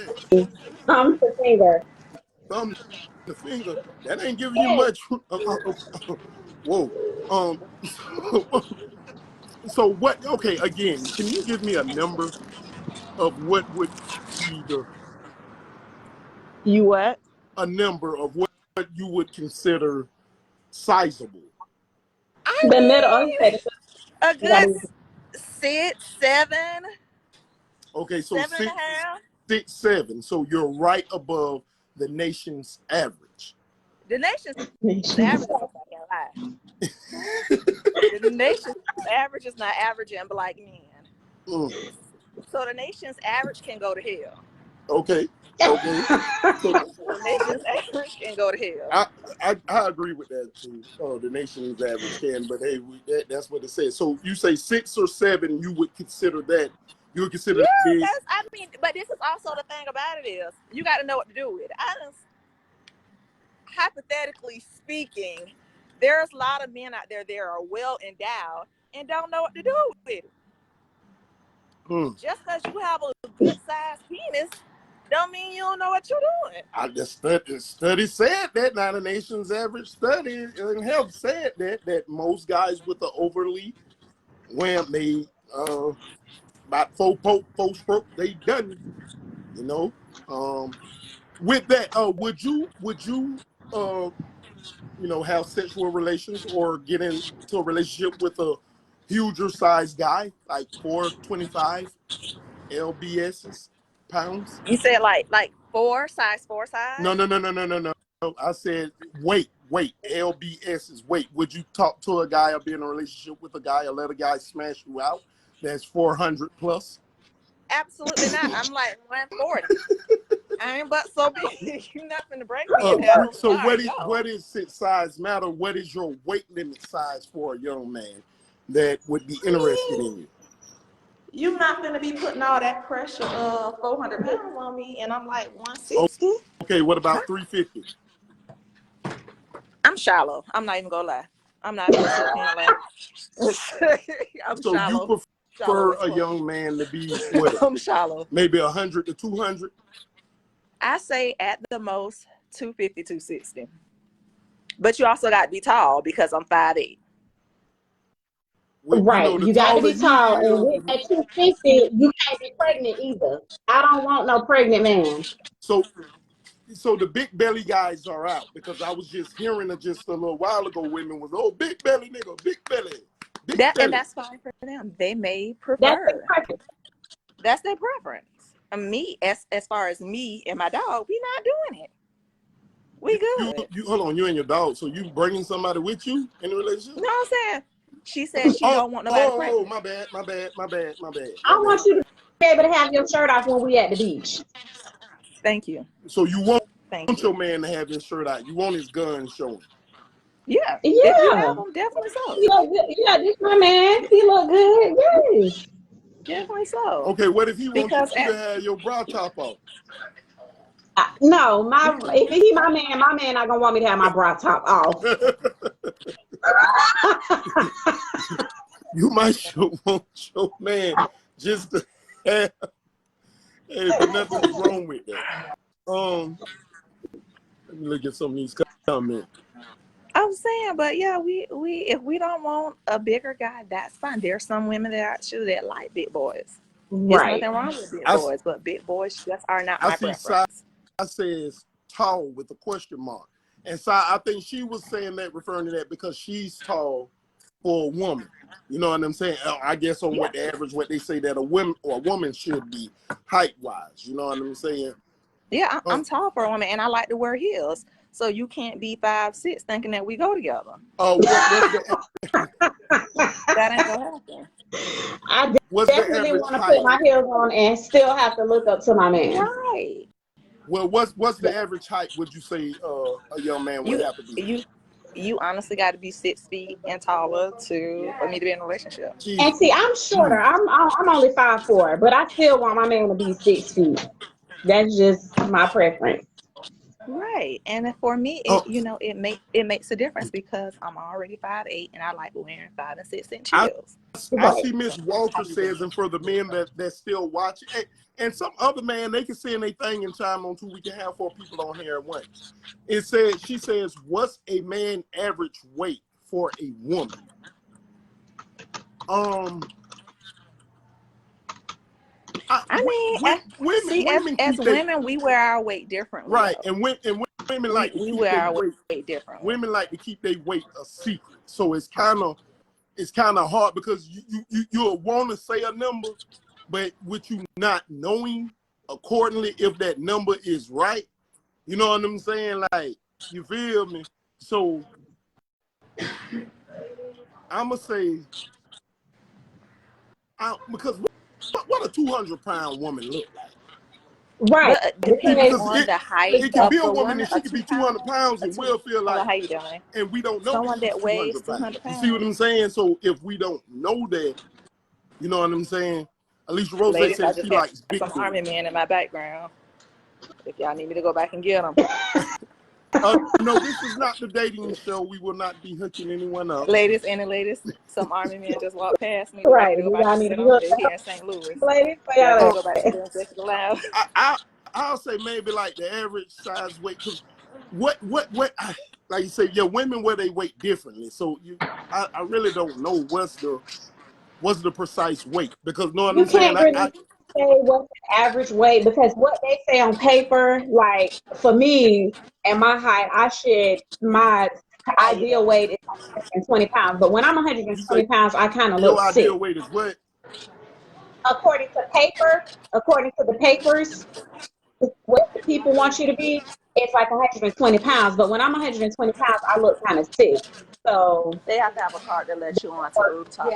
Thumb to finger. Thumb to finger. That ain't giving you much. Whoa. So what? Okay, again, can you give me a number of what would be the? You what? A number of what you would consider sizable. I The middle. mean, a good 6, 7. Okay, so 7.5. 6, 7. So you're right above the nation's average. The nation's average is a fucking lie. The nation's average is not averaging black men. So the nation's average can go to hell. Okay. So the nation's average can go to hell. I agree with that too. The nation's average can, but hey, that's what it says. So you say 6 or 7, you would consider that. You would consider that big. I mean, but this is also the thing about it is you got to know what to do with it. Hypothetically speaking, there's a lot of men out there that are well endowed and don't know what to do with it. Just because you have a good sized penis don't mean you don't know what you're doing. The study said that. Now the nation's average study in health said that most guys with the overly wham, they about four stroke, they done. You know. With that, would you have sexual relations or get into a relationship with a huger sized guy, like 425 lbs pounds? You said like size 4 size? No. I said weight, lbs is weight. Would you talk to a guy or be in a relationship with a guy or let a guy smash you out that's 400 plus? Absolutely not. I'm like 140. I ain't but so big. You're not gonna break me in half. So what is its size matter? What is your weight limit size for a young man that would be interested in you? You're not gonna be putting all that pressure of 400 pounds on me, and I'm like 160. Okay, what about 350? I'm shallow. I'm not even gonna lie. I'm not gonna sit here and lie. I'm so shallow. You prefer a young man to be what? I'm shallow. Maybe 100 to 200? I say at the most 250, 260. But you also got to be tall because I'm 5'8". Right, you got to be tall, and with that 250, you can't be pregnant either. I don't want no pregnant man. So the big belly guys are out, because I was just hearing it just a little while ago. Women was big belly nigga, big belly. And that's fine for them. They may prefer. That's their preference. Me, as far as me and my dog, we not doing it. We good. You hold on, you and your dog. So you bringing somebody with you in the relationship? You know what I'm saying? She said she don't want nobody pregnant. My bad. I want you to be able to have your shirt off when we at the beach. Thank you. So you want your man to have his shirt out. You want his gun showing. Yeah. If you have them, definitely so. Yeah, this my man. He look good. Yes. Definitely so. Okay, what if he wants you to have your bra top off? No, if he my man not gonna want me to have my bra top off. You might want your man just to have. Hey, but nothing's wrong with that. Let me look at some of these comments. I was saying, but yeah, we if we don't want a bigger guy, that's fine. There's some women that actually that like big boys. There's nothing wrong with big boys, but big boys just are not my preference. I says tall with a question mark. And so I think she was saying that, referring to that because she's tall for a woman. You know what I'm saying? I guess on what the average, what they say that a woman should be height wise. You know what I'm saying? Yeah, I'm tall for a woman, and I like to wear heels. So you can't be 5'6" thinking that we go together. Oh, that ain't gonna happen. I definitely want to put my heels on and still have to look up to my man. Right. Well, what's the average height? Would you say a young man would have to be? You honestly got to be 6 feet and taller for me to be in a relationship. Jesus. And see, I'm shorter. I'm only 5'4", but I still want my man to be 6 feet. That's just my preference. Right, and for me, it makes a difference because I'm already 5'8" and I like wearing 5 and 6 inch heels. I see Miss Walter says, and for the men that still watching, and some other man, they can say anything and chime on too. We can have 4 people on here at once. She says, what's a man average weight for a woman? Women, we wear our weight differently. Right, and women like to keep their weight differently. Women like to keep their weight a secret, so it's kind of hard because you'll want to say a number, but with you not knowing accordingly if that number is right, you know what I'm saying? Like, you feel me? So I'ma say, because what a 200-pound woman look like? Right. Depending on the height. It can be a woman and she can be 200 pounds and we'll feel like, how you doing? And we don't know someone that weighs 200 pounds. You see what I'm saying? So if we don't know that, you know what I'm saying? Alicia Rose says she likes big some army men in my background. If y'all need me to go back and get them. No, this is not the dating show. We will not be hooking anyone up. Ladies, some army men just walked past me. Right. I need to go back here in St. Louis. Ladies, go back to the lounge. I'll say maybe like the average size weight. Cause what like you say, yeah, women wear they weight differently. So I really don't know what's the precise weight because no, I'm saying say what's the average weight because what they say on paper, like for me and my height, my ideal weight is 120 pounds. But when I'm 120 pounds, I kind of look sick. Your ideal weight is what? According to the papers, what the people want you to be, it's like 120 pounds. But when I'm 120 pounds, I look kind of sick. So they have to have a card that lets you on to the rooftop.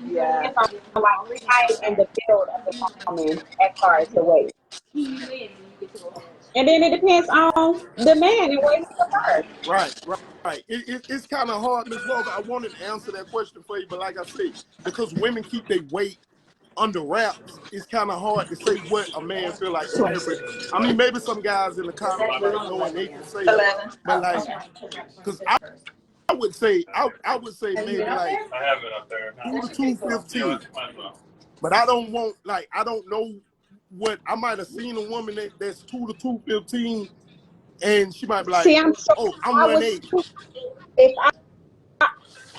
Yeah. Like height and the build of the woman as far as the weight. And then it depends on the man and what he prefers. Right. It's kind of hard, Ms. Walker. I wanted to answer that question for you, but like I said, because women keep their weight under wraps, it's kind of hard to say what a man feel like. I mean, maybe some guys in the comments might know and they can say it, but like, because I would say maybe like 2 to 215, but I don't know what I might have seen a woman that's 2 to 215, and she might be like, I'm 180.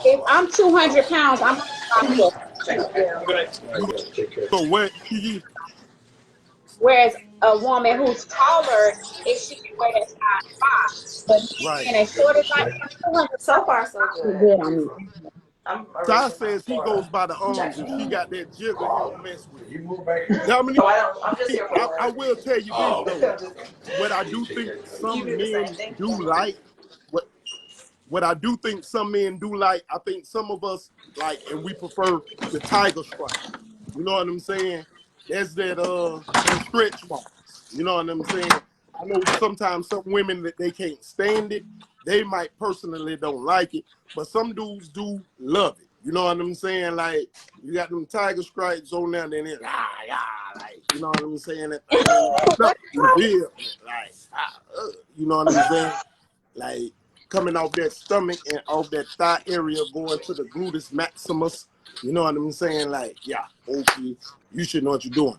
If I'm 200 pounds, I'm so what? Whereas a woman who's taller, if she can weigh that size 5, but and as short as I am, so far so good on me. Ty says he goes by the arms. If she got that jigger, he don't mess with it. I will tell you this though. What I do think some men do like, what I do think some men do like, I think some of us like, and we prefer the tiger stripe. You know what I'm saying? That's that them stretch marks. You know what I'm saying? I know sometimes some women that they can't stand it. They might personally don't like it, but some dudes do love it. You know what I'm saying? Like, you got them tiger stripes on there, and then it's like, you know what I'm saying? You know what I'm saying? Like, coming off that stomach and off that thigh area, going to the gluteus maximus. You know what I'm saying? Like, yeah, okay, you should know what you're doing.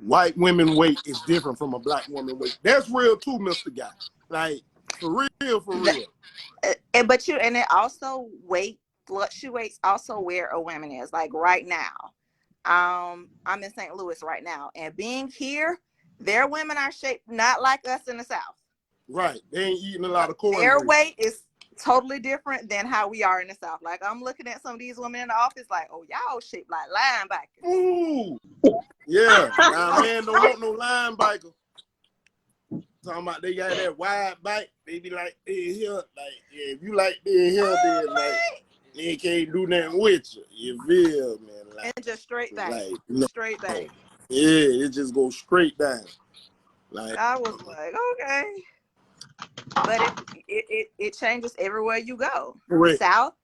White women weight is different from a black woman weight. That's real too, Mr. Guy. Like, for real. And it also fluctuates also where a woman is. Like right now, I'm in St. Louis right now, and being here, their women are shaped not like us in the South. Right. They ain't eating a lot of corn. Their weight is totally different than how we are in the South. Like I'm looking at some of these women in the office, like, oh, y'all shaped like linebackers. Ooh. Yeah. Now, man, don't want no linebacker. Talking about they got that wide bite. They be like, they here. Like, yeah, if you like they here, then like they can't do nothing with you. You feel, man? Like, and just straight back. Like, straight back. Yeah, it just goes straight down. Like I was like, okay. But it changes everywhere you go. Correct. The South,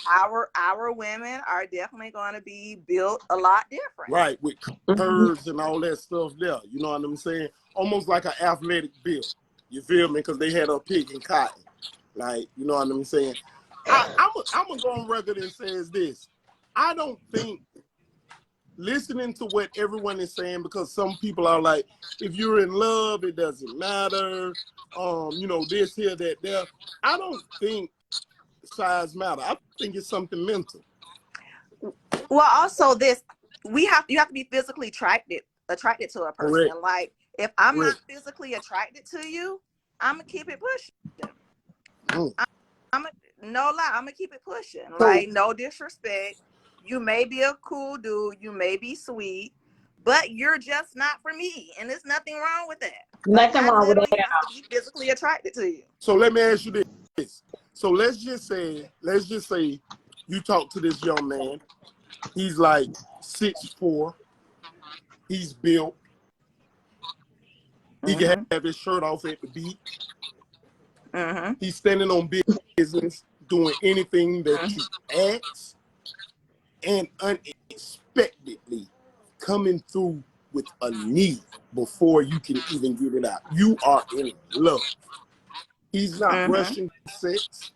our women are definitely going to be built a lot different. Right, with curves and all that stuff there. You know what I'm saying? Almost like an athletic build. You feel me? Because they had a pig and cotton. Like, you know what I'm saying? I'm going to go on record and says this. I don't think, listening to what everyone is saying, because some people are like, if you're in love, it doesn't matter. You know, this, here, that, there. I don't think size matter. I think it's something mental. Well, also you have to be physically attracted to a person. Correct. Like if I'm not physically attracted to you, I'm gonna keep it pushing. I'm gonna keep it pushing. Like no disrespect. You may be a cool dude, you may be sweet, but you're just not for me, and there's nothing wrong with that. Nothing wrong with that. I have to be physically attracted to you. So let me ask you this. So let's just say you talk to this young man. He's like 6'4". He's built. He can have his shirt off at the beach. He's standing on business, doing anything that you ask, and unexpectedly coming through with a need before you can even get it out. You are in love. He's not rushing sex.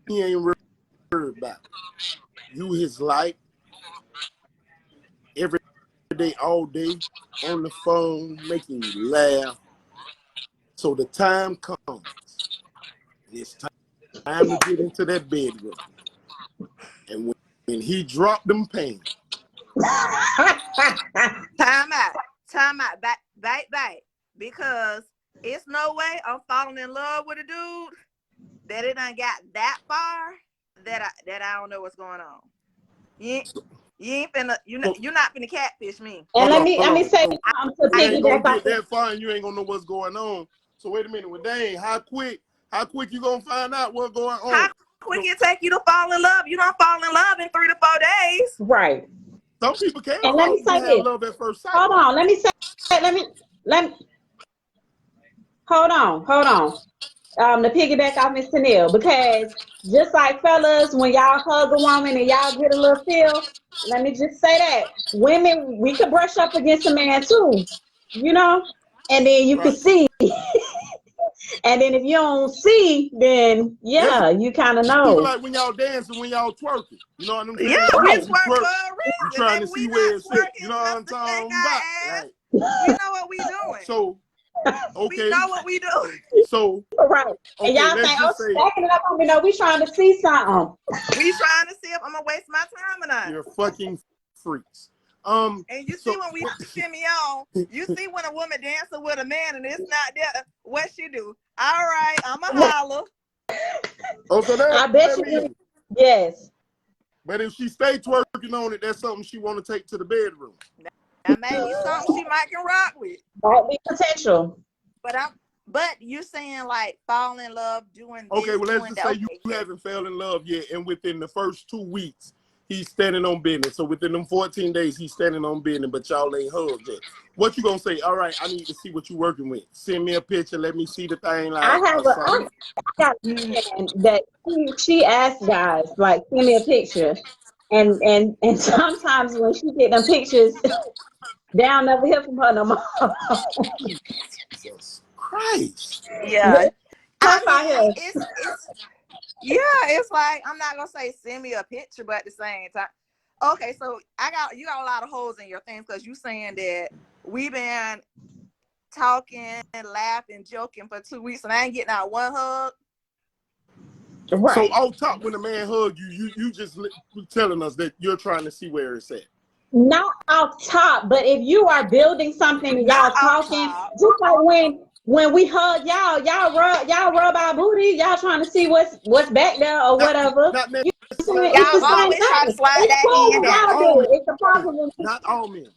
He ain't worried about it. You his life every day, all day, on the phone, making you laugh. So the time comes, and it's time to get into that bedroom. And when he dropped them pants. Time out, back. Because it's no way I'm falling in love with a dude that it done got that far that I don't know what's going on. You ain't finna, you're not finna catfish me. And let me say, you ain't gonna get that far and you ain't gonna know what's going on. So wait a minute, well, dang, how quick you gonna find out what's going on? How quick it take you to fall in love? You don't fall in love in 3 to 4 days. Right. Some people can't. And let me say this. Love at first sight. Hold on. Let me. Hold on. To piggyback off Miss Tennille, because just like fellas, when y'all hug a woman and y'all get a little feel, let me just say that women, we could brush up against a man too, you know, and then you can see. And then if you don't see, then you kind of know. People like when y'all dancing, when y'all twerking. You know what I'm saying? Yeah, we twerk for a reason. You trying to see where it's at. You know what I'm talking about? Right. We know what we doing. So, okay. We know what we doing. So, right. Okay, and y'all think, stacking it up on me. No, we trying to see something. We trying to see if I'm gonna waste my time or not. You're fucking freaks. And you see when we shimmy on, you see when a woman dancing with a man and it's not there, what she do? All right, I'ma holler. Oh, so I bet you. Yes. But if she stay twerking on it, that's something she want to take to the bedroom. That may be something she might can rock with. Might be potential. But you're saying like fall in love, doing this. Okay, well let's just say you haven't fell in love yet, and within the first 2 weeks, he's standing on business. So within them 14 days, he's standing on business, but y'all ain't hugged yet. What you gonna say? All right, I need to see what you working with. Send me a picture. Let me see the thing. Like I got a man that she asked guys like, send me a picture, and sometimes when she get them pictures, down never hear from her no more. Jesus Christ. Yeah. It's like, I'm not gonna say send me a picture, but at the same time, okay, so you got a lot of holes in your things because you saying that we've been talking, laughing, joking for 2 weeks and I ain't getting out one hug. Right. So off top, when a man hug you, you just telling us that you're trying to see where it's at. Not off top, but if you are building something and y'all talking, just like when we hug y'all rub our booty, y'all trying to see what's back there or whatever. Not You know, necessarily. it's the Y'all same always try to thing. slide It's that cool in. when Not y'all all do men. it. It's the problem when Not all men.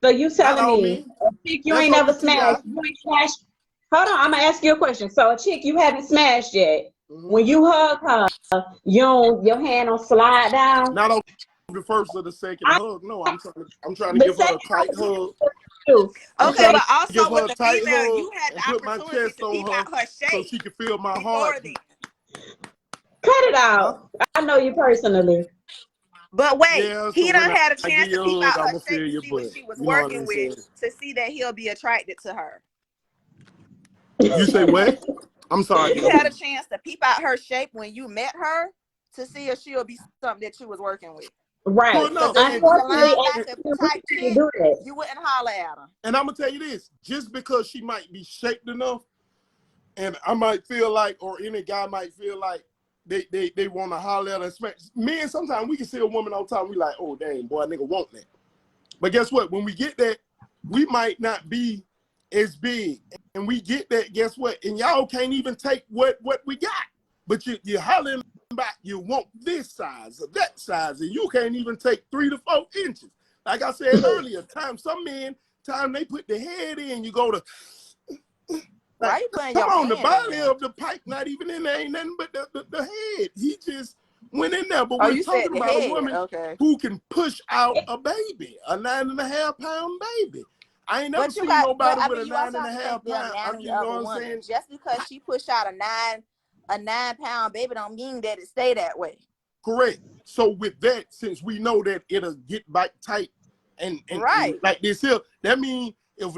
so you telling all me men. a chick you That's ain't on never the TI. smashed, you ain't smashed. Hold on, I'm gonna ask you a question. So a chick you haven't smashed yet, when you hug her, your hand don't slide down. Not on the first or the second hug. No, I'm trying to The give her a second tight hug. I'm Okay, trying but to Give also her with a the tight female, hug you had and the put my opportunity chest to on peep her out her so shape she can feel my before heart. then. cut it Huh? out. I know you personally. But wait, Yeah, so he when done had a I give chance to you a peep hug, out I'm her gonna shape feel to your see what butt. she was You know what working I'm with, saying? to see that he'll be attracted to her. You say what? I'm sorry. You had a chance to peep out her shape when you met her to see if she'll be something that you was working with. Right. Because No, if she was a Unfortunately, linebacker type we chick, can't do that. you wouldn't holler at her. and I'm gonna tell you this: just because she might be shaped enough, and I might feel like, or any guy might feel like they want to holler at her. Men, sometimes we can see a woman all the time. We like, oh dang, boy, nigga want that. But guess what? When we get that, we might not be as big, and we get that. Guess what? And y'all can't even take what we got. But you're hollering about you want this size or that size, and you can't even take 3 to 4 inches. Like I said earlier, some men they put the head in, you go to. Why Like, you putting come your on, the hand body in? of the pipe not even in there, ain't nothing but the head. He just went in there. But Oh, we're you said talking the about a head. woman Okay. who can push out a baby, a 9.5-pound baby. I ain't never But you seen got, but nobody I with a mean, you also have to take 9.5 the pound. anatomy You know of a what I'm woman. saying? Just because she push out a 9-pound baby don't mean that it stay that way. Correct. So with that, since we know that it'll get back tight and Right. like this here, that means if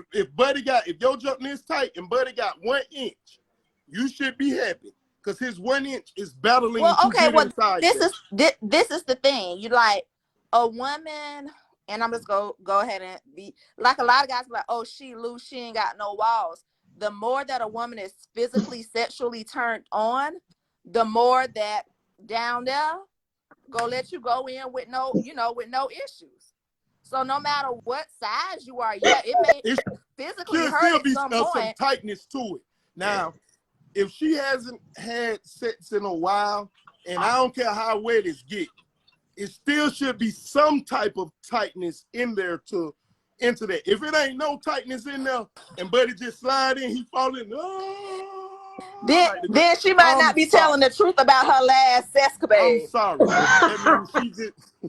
your jump this tight and Buddy got 1 inch, you should be happy because his 1 inch is battling to get inside. This is the thing. You like a woman, and I'm just go ahead and be like a lot of guys be like, oh, she loose, she ain't got no walls. The more that a woman is physically, sexually turned on, the more that down there go let you go in with no issues. So no matter what size you are, yeah, it may physically Should hurt still at be some some point. tightness to it. Now, if she hasn't had sex in a while, and I don't care how wet it gets, it still should be some type of tightness in there to into that. If it ain't no tightness in there and Buddy just slide in, he falling. Then she might not be telling the truth about her last sescapade. I'm sorry. That means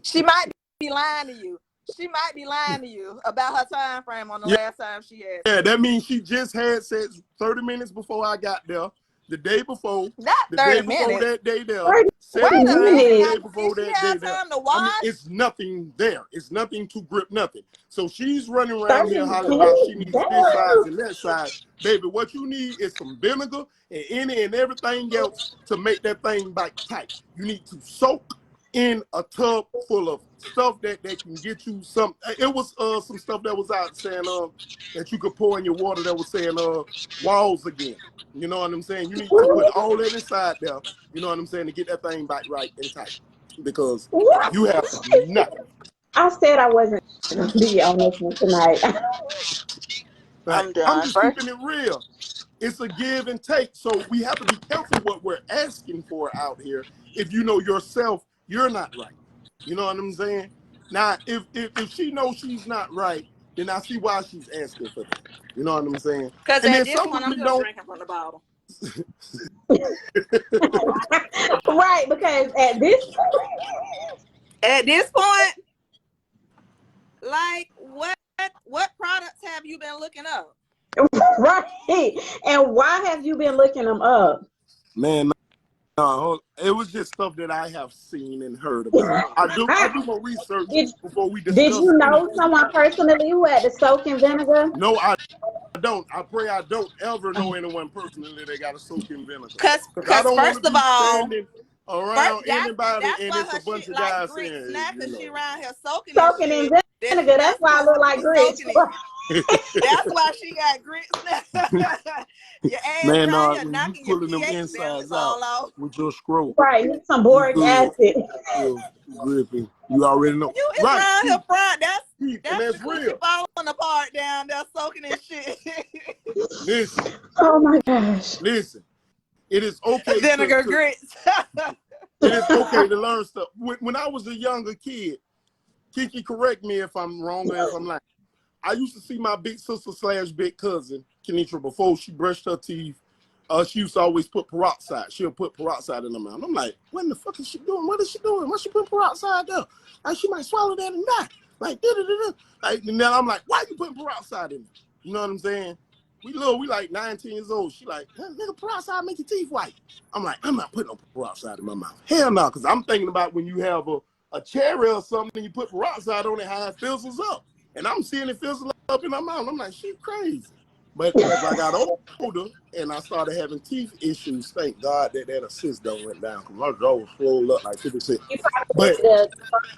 she might be lying to you. She might be lying to you about her time frame on the last time she had sex. Yeah, that means she just had sex 30 minutes before I got there. The day before. Not 30 the day minutes. before that day there. Wait a minute. The day before did she that have day time there. to wash? I mean, it's nothing there. It's nothing to grip nothing. So she's running around 30 here hollering minutes. about she needs this size and that size. Baby, what you need is some vinegar and any and everything else to make that thing back tight. You need to soak in a tub full of stuff that can get you some. It was some stuff that was out saying that you could pour in your water that was saying walls again. You know what I'm saying? You need to put all that inside there. You know what I'm saying, to get that thing back right and tight, because you have nothing. I said I wasn't going to be on this one tonight. Like, I'm done. I'm just keeping it real. It's a give and take. So we have to be careful what we're asking for out here. If you know yourself, you're not right. You know what I'm saying? Now, if she knows she's not right, then I see why she's asking for that. You know what I'm saying? Because And at then this some point, I'm women just don't. drinking from the bottle. Right, because at this point, like what products have you been looking up? right, and why have you been looking them up? Man, no, it was just stuff that I have seen and heard about. I do my research before we discuss. Did you know someone personally who had to soak in vinegar? No, I don't. I pray I don't ever know anyone personally that got to soak in vinegar. Because I don't want first to of be all, standing around anybody that's and why it's her a bunch shit of like guys grits saying, now, you because know. she around here soaking Soaking in in shit vinegar. That's why I look like grits. That's why she got grits now. Your ass Man, down here when you knocking your pulling them pH insides balance out all off. with your scroll, Right, need some you boric good. acid. Gripping. You already know. You is Right. around here front. And That's that's the coochie real. falling apart down there, soaking in shit. Listen. Oh my gosh. Listen. It is okay Vinegar grits. It is okay to learn stuff. When I was a younger kid, Kiki, correct me if I'm wrong or if I'm lying. I used to see my big sister / big cousin, Kenitra, before she brushed her teeth. She used to always put peroxide. She'll put peroxide in her mouth. I'm like, what in the fuck is she doing? What is she doing? Why she putting peroxide there? Like, she might swallow that and die. Like, da-da-da-da. Like, and then I'm like, why you putting peroxide in there? You know what I'm saying? We like 19 years old. She like, nigga, peroxide make your teeth white. I'm like, I'm not putting no peroxide in my mouth. Hell no, because I'm thinking about when you have a cherry or something and you put peroxide on it, how it fizzles up. And I'm seeing it fizzle up in my mouth. I'm like, she crazy. But as I got older and I started having teeth issues, thank God that assist don't went down because my jaw was swole up like 50%. You probably But need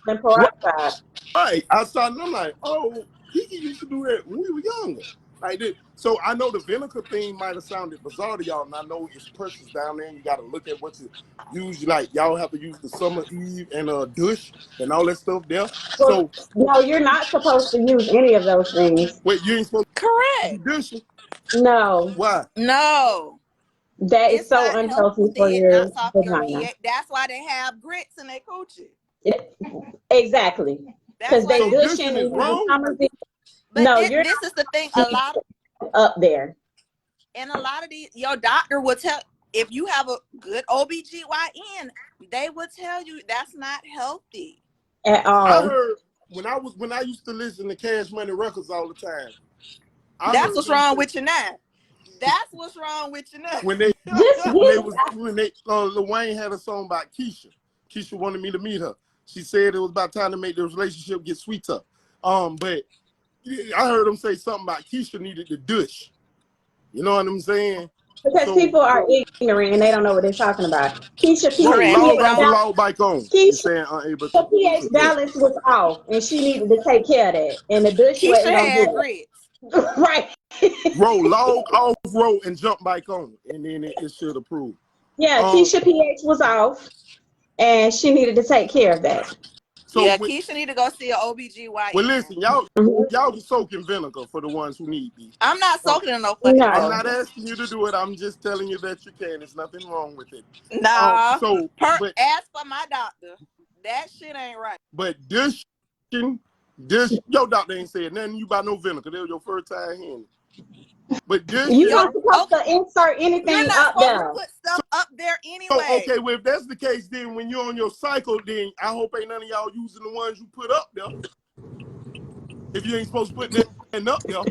the peroxide. right, I started, I'm like, oh, Kiki used to do that when we were younger. Like this. So I know the vinegar thing might have sounded bizarre to y'all, and I know it's precious down there, and you got to look at what you use. Like, y'all have to use the Summer Eve and douche and all that stuff there. Well, So no, you're not supposed to use any of those things. wait, you ain't supposed to be Correct. douching? No. Why? No. That is It's so not unhealthy healthy. for It your knocks off your vagina. pH. That's why they have grits in their coochie. Exactly. Because they so gushing douching is and wrong? But no, this is the thing. A lot up there. And a lot of these, your doctor will tell, if you have a good OBGYN, they will tell you that's not healthy. At all. I heard when I used to listen to Cash Money Records all the time. That's what's wrong with you now. That's what's wrong with you now. When Lil Wayne had a song about Keisha. Keisha wanted me to meet her. She said it was about time to make the relationship get sweeter. But I heard him say something about Keisha needed to douche. You know what I'm saying? Because people are ignorant and they don't know what they're talking about. Keisha log bike on. Keisha pH balance was off and she needed to take care of that. And the douche Keisha had grits. Right. Roll log off road and jump bike on, and then it should approve. Yeah, Keisha pH was off and she needed to take care of that. So yeah, Keisha need to go see an OBGYN. Well, listen, y'all can soak in vinegar for the ones who need these. I'm not soaking in no fucking I'm not asking you to do it. I'm just telling you that you can. There's nothing wrong with it. Nah. Ask for my doctor. That shit ain't right. But your doctor ain't said nothing you about no vinegar. That was your first time hearing it. But you're not supposed to insert anything up there. To put stuff up there anyway. Okay, well, if that's the case, then when you're on your cycle, then I hope ain't none of y'all using the ones you put up there. If you ain't supposed to put nothing up there.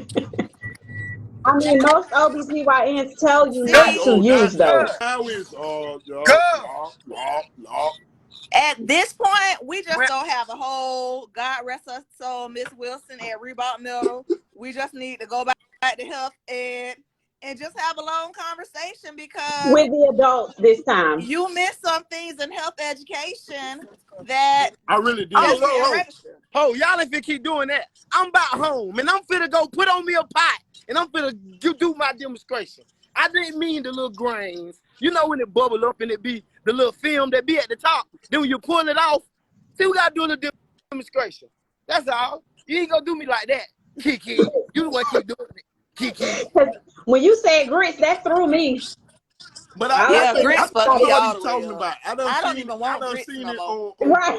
I mean, most OBGYNs tell you not to use those. Now it's At this point, we just don't have a whole, God rest her soul, Miss Wilson at Reebok Middle. We just need to go back to health ed and just have a long conversation because with the adults this time. You missed some things in health education that I really did. Y'all ain't finna keep doing that. I'm about home and I'm finna go put on me a pot and I'm finna do my demonstration. I didn't mean the little grains. You know when it bubble up and it be the little film that be at the top. Then when you pull it off, see, we gotta do a little demonstration. That's all. You ain't gonna do me like that, Kiki. You the one keep doing it, Kiki. When you said grits, that threw me. But grits fuck me all the way up. I don't even want grits no more. Right.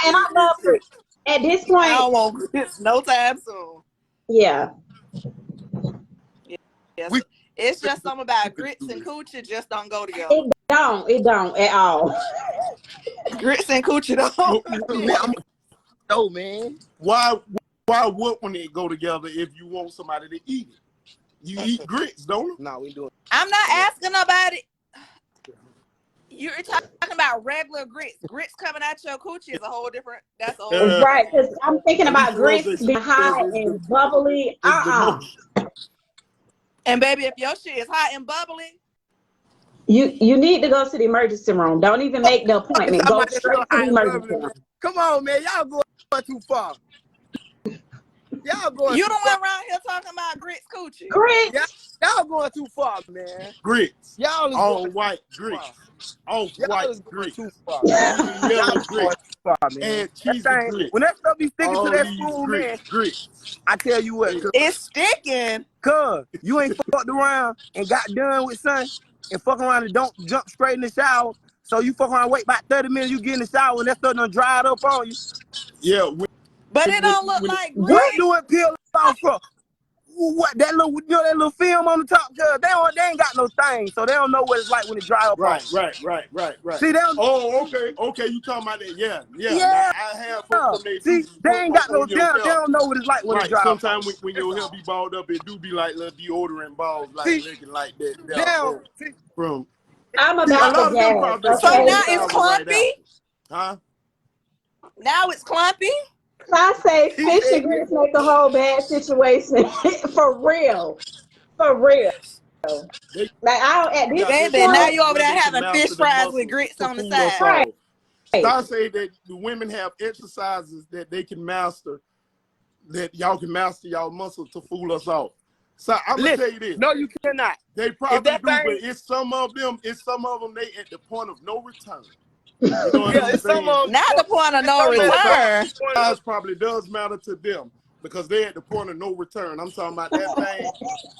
And I love grits. At this point, I don't want grits no time soon. Yeah. Yes. It's just something about grits and coochie just don't go together. It don't at all. Grits and coochie don't. No, man. Why wouldn't it go together if you want somebody to eat it? You eat grits, don't you? No, we doing. I'm not asking nobody. You're talking about regular grits. Grits coming out your coochie is a whole different. That's a whole right. Because I'm thinking about grits being hot and bubbly. And baby, if your shit is hot and bubbly, you need to go to the emergency room. Don't even make the appointment. Go straight to the emergency room. Come on, man. Y'all going too far. Y'all going You too don't far. went around here talking about grits coochie. Grits. Y'all going too far, man. Grits. Y'all is All going white too far. grits. Off Y'all white is going grits. too far. Even Y'all yellow is going grits. too far, man. And That cheesy thing, grits. when that stuff be sticking All to that these spoon, grits. man, Grits. I tell you what, It's sticking. cuz you ain't fucked around and got done with son and fuck around and don't jump straight in the shower. So you fuck around, wait about 30 minutes, you get in the shower and that stuff done dried up on you. Yeah. But it don't look like What grits. do it peel off from? What that little, that little film on the top? Cause they ain't got no thing, so they don't know what it's like when it dry up. Right. See them? Oh, okay. You talking about that? Yeah. Yeah. Now I have from they See, they ain't got no. They hair. don't know what it's like when it Right. dry up. Sometimes when your hair be balled up, it do be like little deodorant balls, like See, looking like that. Down. From I'm a about lot to of them gas. probably So Okay. now it's clumpy. Huh? Now it's clumpy. I say fish and grits make a whole bad situation. For real. For real. Like I don't at this Baby, now point. you over there having fish fries with grits on the side. Right. I say that the women have exercises that they can master, that y'all can master y'all muscles to fool us off. So I'm gonna tell you this. No, you cannot. They probably do, but it's some of them. They at the point of no return. You know what I'm saying? Not the point of no return. Size probably does matter to them because they're at the point of no return. I'm talking about that thing.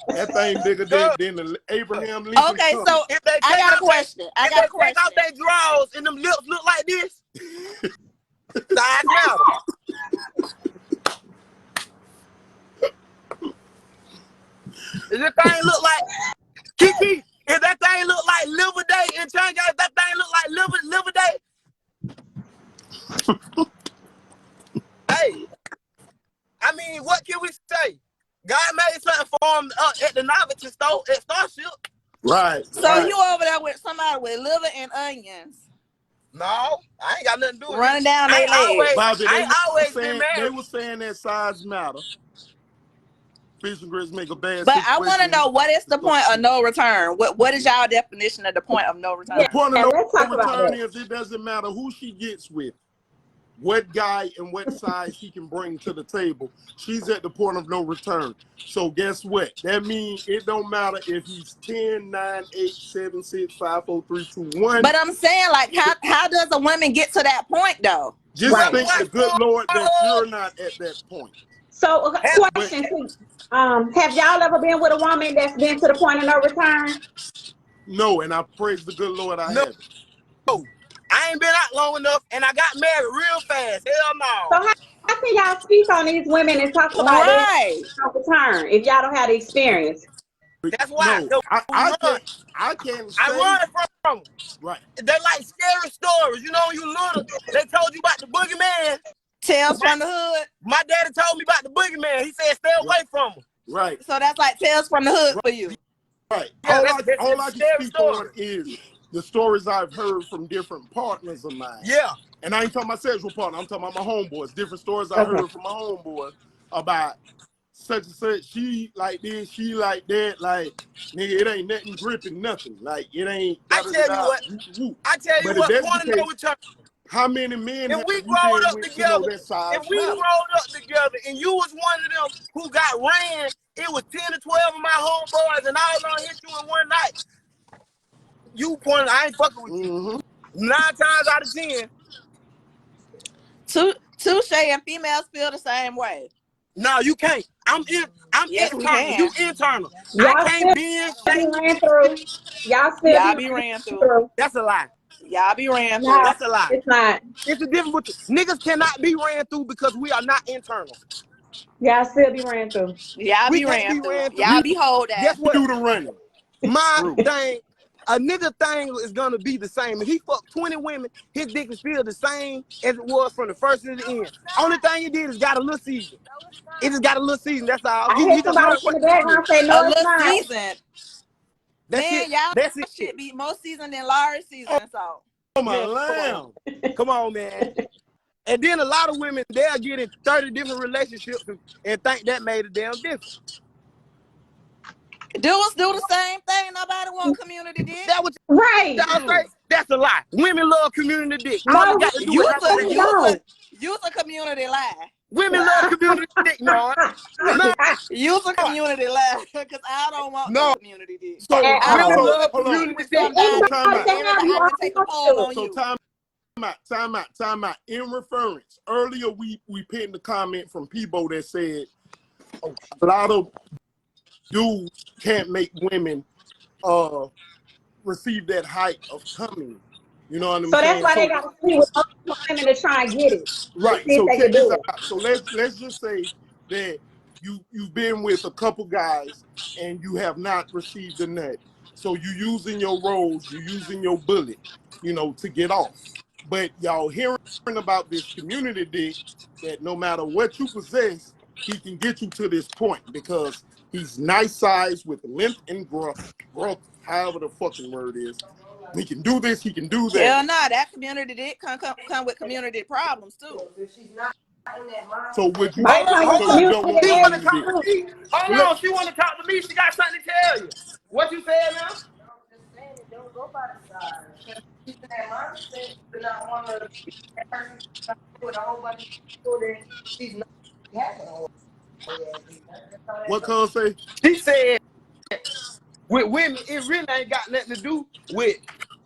That thing bigger than the Abraham Lincoln. Okay, so I got a question. I got a question. Take out their drawers and them lips look like this. Size matter. If that thing look like Kiki, if that thing look like liver day in China, if that thing look like liver day. Hey, I mean, what can we say? God made something for him at the novelty store at Starship. Right. So you over there with somebody with liver and onions? No, I ain't got nothing to do with it. Running down their legs. Bobby, I always been married. They were saying that size matter. Fish and grits make a bad But situation. I want to know, what is the point of no return? What is y'all definition of the point of no return? The point of let's talk no about return that. is it doesn't matter who she gets with, what guy and what size he can bring to the table. She's at the point of no return. So guess what? That means it don't matter if he's 10, 9, 8, 7, 6, 5, 4, 3, 2, 1. But I'm saying, like, how does a woman get to that point, though? Just thank the good Lord that you're not at that point. So, question: have y'all ever been with a woman that's been to the point of no return? No, and I praise the good Lord I haven't. No, I ain't been out long enough, and I got married real fast. Hell no. So how can y'all speak on these women and talk about no return if y'all don't have the experience? That's why. No, I can't say. I run from them. Right. They like scary stories. You know, when you little, they told you about the boogeyman. Tales from the hood. My daddy told me about the boogeyman. He said, stay away from him. Right. So that's like tales from the hood for you. Right. Yeah, all I can speak on is the stories I've heard from different partners of mine. Yeah. And I ain't talking about sexual partner. I'm talking about my homeboys. Different stories I heard from my homeboys about such and such. She like this, she like that. Like, nigga, it ain't nothing gripping, nothing. Like, it ain't. I tell you what, point of no return. How many men if have we you growed been up with together, to know that size if we matter? growed up together and you was one of them who got ran, it was 10 to 12 of my homeboys and I was gonna hit you in one night. You pointed, I ain't fucking with you. 9 times out of 10. Touche, and females feel the same way. No, you can't. I'm yes, internal. You internal. Y'all I can't be ran through. Y'all be ran through. That's a lie. Y'all be ran through. That's a lie. It's not. It's a difference with niggas cannot be ran through because we are not internal. Y'all still be ran through. Y'all be ran through. Y'all be hold that. Guess what? Do the running. My thing, a nigga thing is gonna be the same. If he fucked 20 women, his dick is still the same as it was from the first to the end. Only thing he did is got a little season. It just got a little season. That's all. I hear somebody in the background say no, it's not. Season. Man, y'all should be more seasoned than Larry season. So. Oh my lamb. Come on, man. And then a lot of women, they'll get in 30 different relationships and think that made a damn difference. Dudes do the same thing. Nobody want community dick. That was right. That's a lie. Women love community dick. No, got to do use a community lie. Women love community dick, no. Use a community laugh, because I don't want no community dick. So women love hold on. community dick. Everybody can take a poll on you. Time out. In reference, earlier we pinned the comment from Peebo that said a lot of dudes can't make women receive that height of coming. You know what I'm saying? So that's why they got to see with other women to try and get it. Right. So check this out. So let's just say that you've been with a couple guys and you have not received the nut. So you using your rolls, you using your bullet, to get off. But y'all hearing about this community dick that no matter what you possess, he can get you to this point because he's nice size with length and growth, however the fucking word is. He can do this, he can do that. Hell no, that community dick come with community problems too. So would you? Hold on. You don't want She want to community talk dick. to me. Hold on. She want to talk to me. She got something to tell you. What you said now? Don't go by the side. She's saying my mistake to not want to with a whole bunch of people that she's not having. What Cuz say? She said with women, it really ain't got nothing to do with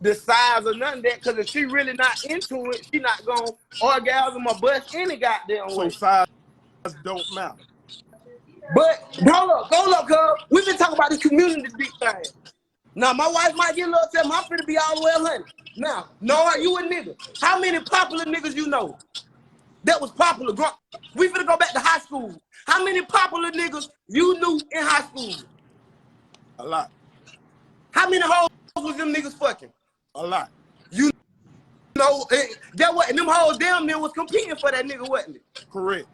the size or none of that. Because if she really not into it, she not gonna orgasm or bust any goddamn way. So size don't matter. But hold up, cuz we've been talking about this community dick thing. Now my wife might get a little tell me I'm finna be all the way 100. Now, no, you a nigga. How many popular niggas you know that was popular? We finna go back to high school. How many popular niggas you knew in high school? A lot. How many hoes was them niggas fucking? A lot. You know, that what them hoes damn near was competing for that nigga, wasn't it? Correct.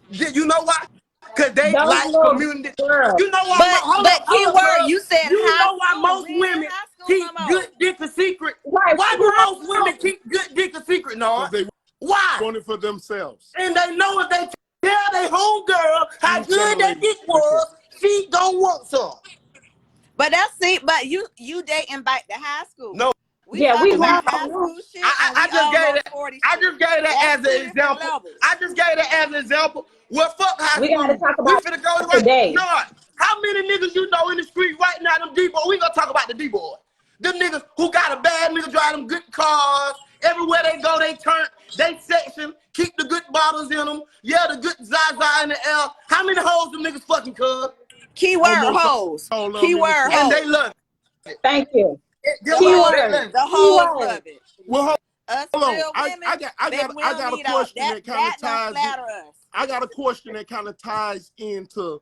You know why? Cause they Those like community. girls. You know why? But keyword, you said you know why school. most women keep good dick a secret? Right. Why do most women keep good dick a secret, no? Because they why? want it for themselves. And they know if they tell their homegirl how good that dick was, she don't want some. But but you dating back to high school. No. We about high school shit. I just gave that as an example. I just gave that as an example. Well, fuck high school. We gotta talk about finna go today. No, how many niggas you know in the street right now? Them D-boys. We gonna talk about the D-boys. Them niggas who got a bad nigga drive them good cars. Everywhere they go, they turn. They section. Keep the good bottles in them. Yeah, the good Zaza in the air. How many hoes them niggas fucking cuz? Keyword hoes. Keyword hoes. And they love it. Thank you. The hoes love it. Well, us hold on. real women, I got a question that kind of ties. I got a question that kind of ties into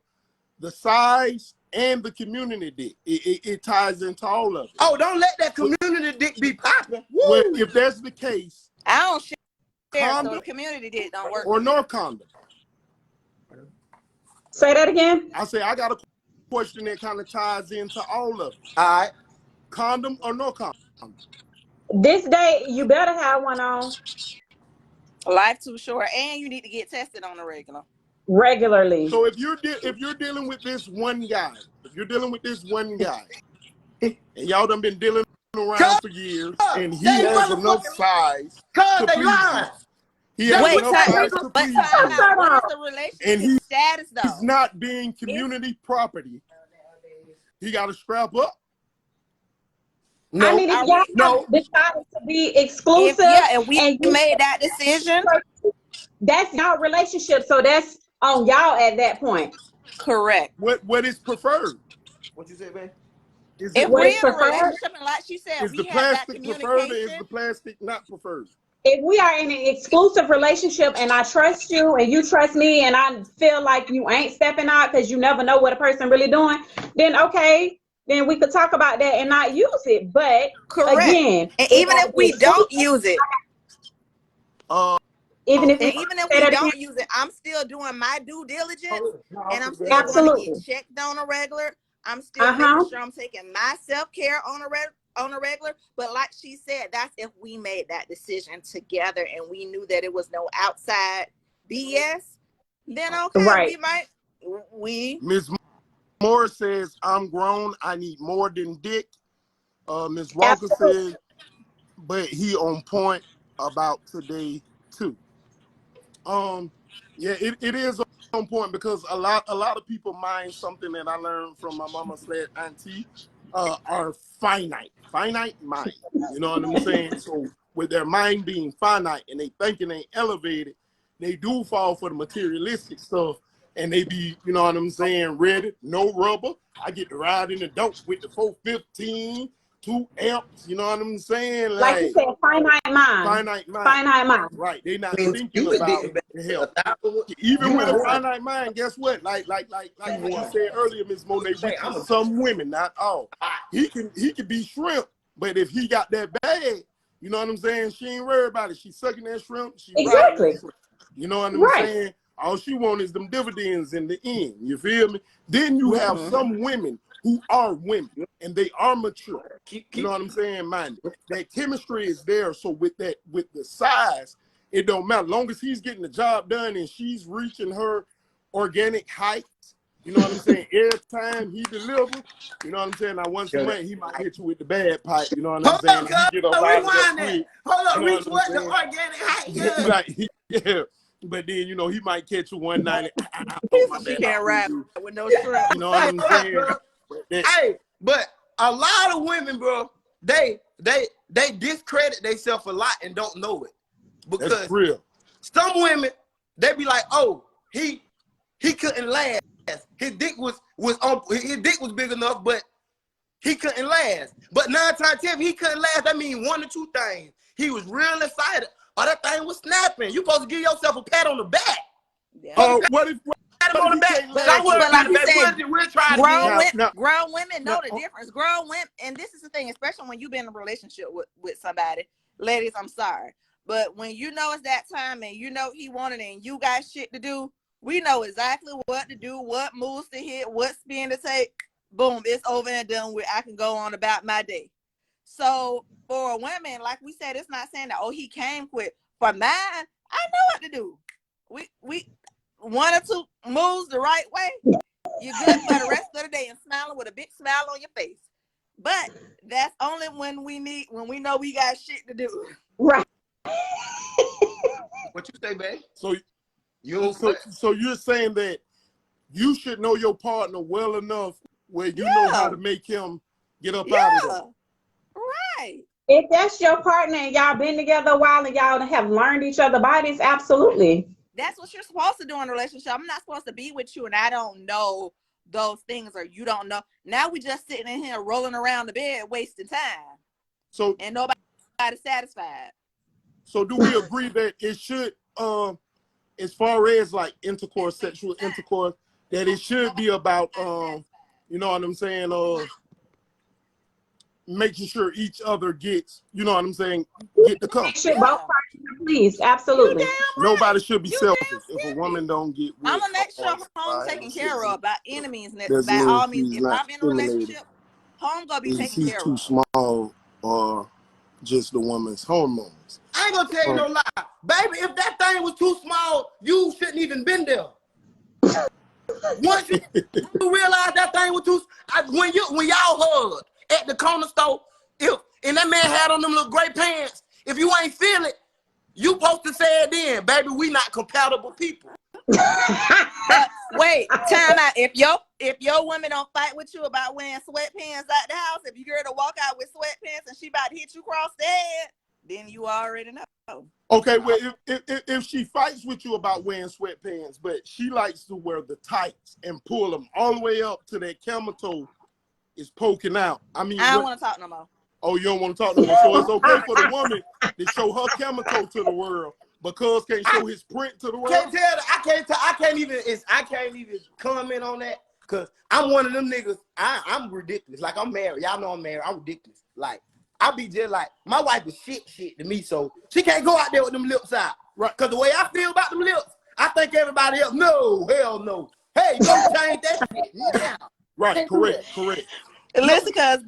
the size and the community dick. It ties into all of it. Oh, don't let that community dick be popping. Well, if that's the case, I don't share. So the community dick don't work. Or no condom. Say that again. I say I got a question that kind of ties into all of it. All right. Condom or no condom? This day, you better have one on. Life too short, and you need to get tested on a regularly. So if you're dealing with this one guy, and y'all done been dealing around for years, and he has enough size to please you. He has enough size to please you. What is the relationship status though? He's not being community property. He got to scrap up. No, I mean, if y'all decided to be exclusive, and we made that decision, that's y'all relationship. So that's on y'all at that point. Correct. What is preferred? What you say, babe? If we're in a relationship, and like she said, is we the have that plastic preferred or is the plastic not preferred? If we are in an exclusive relationship and I trust you and you trust me and I feel like you ain't stepping out because you never know what a person really doing, then okay. Then we could talk about that and not use it. But again, and even if we don't use it, even if we don't use it, I'm still doing my due diligence, and I'm still going to get checked on a regular. I'm still making sure I'm taking my self-care on a regular. But like she said, that's if we made that decision together and we knew that it was no outside BS. Then okay, we Ms. Moore says, I'm grown. I need more than dick. Ms. Walker says, but he on point about today too. Yeah, it is on point because a lot of people mind something that I learned from my mama/auntie are finite mind. You know what I'm saying? So with their mind being finite and they thinking they elevated, they do fall for the materialistic stuff and they be, you know what I'm saying, ready, no rubber. I get to ride in the dope with the 415, 2 amps, you know what I'm saying? Like you said, finite mind. Finite mind. Finite mind. Right. They not thinking about the health. Even with a finite mind, guess what? Like what you said earlier, Ms. Monet, with some women, not all. He can be shrimp, but if he got that bag, you know what I'm saying? She ain't worried about it. She's sucking that shrimp. She exactly. Shrimp. You know what I'm saying? All she wants is them dividends in the end. You feel me? Then you have some women who are women and they are mature. You know what I'm saying? Minded. That chemistry is there. So with the size, it don't matter. Long as he's getting the job done and she's reaching her organic heights, you know what I'm saying? Every time he delivers, you know what I'm saying? Now once a month he might hit you with the bad pipe, you know what I'm saying? He get up out of that. Hold up, reach what the organic height. Like, yeah. But then, you know, he might catch you 190. She can't ride with no shrimp. You know what I'm saying? Hey, but a lot of women, bro, they discredit themselves a lot and don't know it. Because that's real. Some women, they be like, oh, he couldn't last. His dick was big enough, but he couldn't last. But 9 times 10, if he couldn't last, that means one or two things. He was real excited. Or that thing was snapping. You supposed to give yourself a pat on the back. Oh, what if pat him on the back? Grown women know the difference. Grown women, and this is the thing, especially when you've been in a relationship with somebody. Ladies, I'm sorry. But when you know it's that time and you know he wanted it and you got shit to do, we know exactly what to do, what moves to hit, what spin to take. Boom, it's over and done with. I can go on about my day. So for a woman, like we said, it's not saying that, oh, he came quick. For mine, I know what to do. We 1 or 2 moves the right way, you're good for the rest of the day and smiling with a big smile on your face. But that's only when we know we got shit to do. Right. What you say, babe? So you're saying that you should know your partner well enough where you know how to make him get up out of there. Right. If that's your partner and y'all been together a while and y'all have learned each other's bodies, absolutely. That's what you're supposed to do in a relationship. I'm not supposed to be with you and I don't know those things, or you don't know. Now we just sitting in here rolling around the bed wasting time. So and nobody's satisfied. So do we agree that it should, as far as like intercourse, sexual intercourse, that it should be about, you know what I'm saying, making sure each other gets, you know what I'm saying, get the cum. Both parties, please, absolutely. Right. Nobody should be selfish. If a woman don't get with, I'm gonna make sure home taken care of by any means. By all means, if I'm in a relationship, home gonna be taken care of. He's too small or just the woman's hormones. I ain't gonna tell you no lie. Baby, if that thing was too small, you shouldn't even been there. Once you realize that thing was too, when y'all hugged at the corner store, and that man had on them little gray pants, if you ain't feel it, you supposed to say it then, baby, we not compatible people. Wait, time out. If your woman don't fight with you about wearing sweatpants out the house, if you girl to walk out with sweatpants and she about to hit you across the head, then you already know. Okay, well, if she fights with you about wearing sweatpants, but she likes to wear the tights and pull them all the way up to that camel toe is poking out. I mean, I don't want to talk no more. Oh, you don't want to talk no more. So it's okay for the woman to show her camel toe to the world, because can't show his print to the world. I can't even comment on that, because I'm one of them niggas. I'm ridiculous. Like, I'm married. Y'all know I'm married. I'm ridiculous. Like, I be just like, my wife is shit to me, so she can't go out there with them lips out. Right. Because the way I feel about them lips, I think everybody else, no, hell no. Hey, don't change that shit now. Right, correct. Listen, because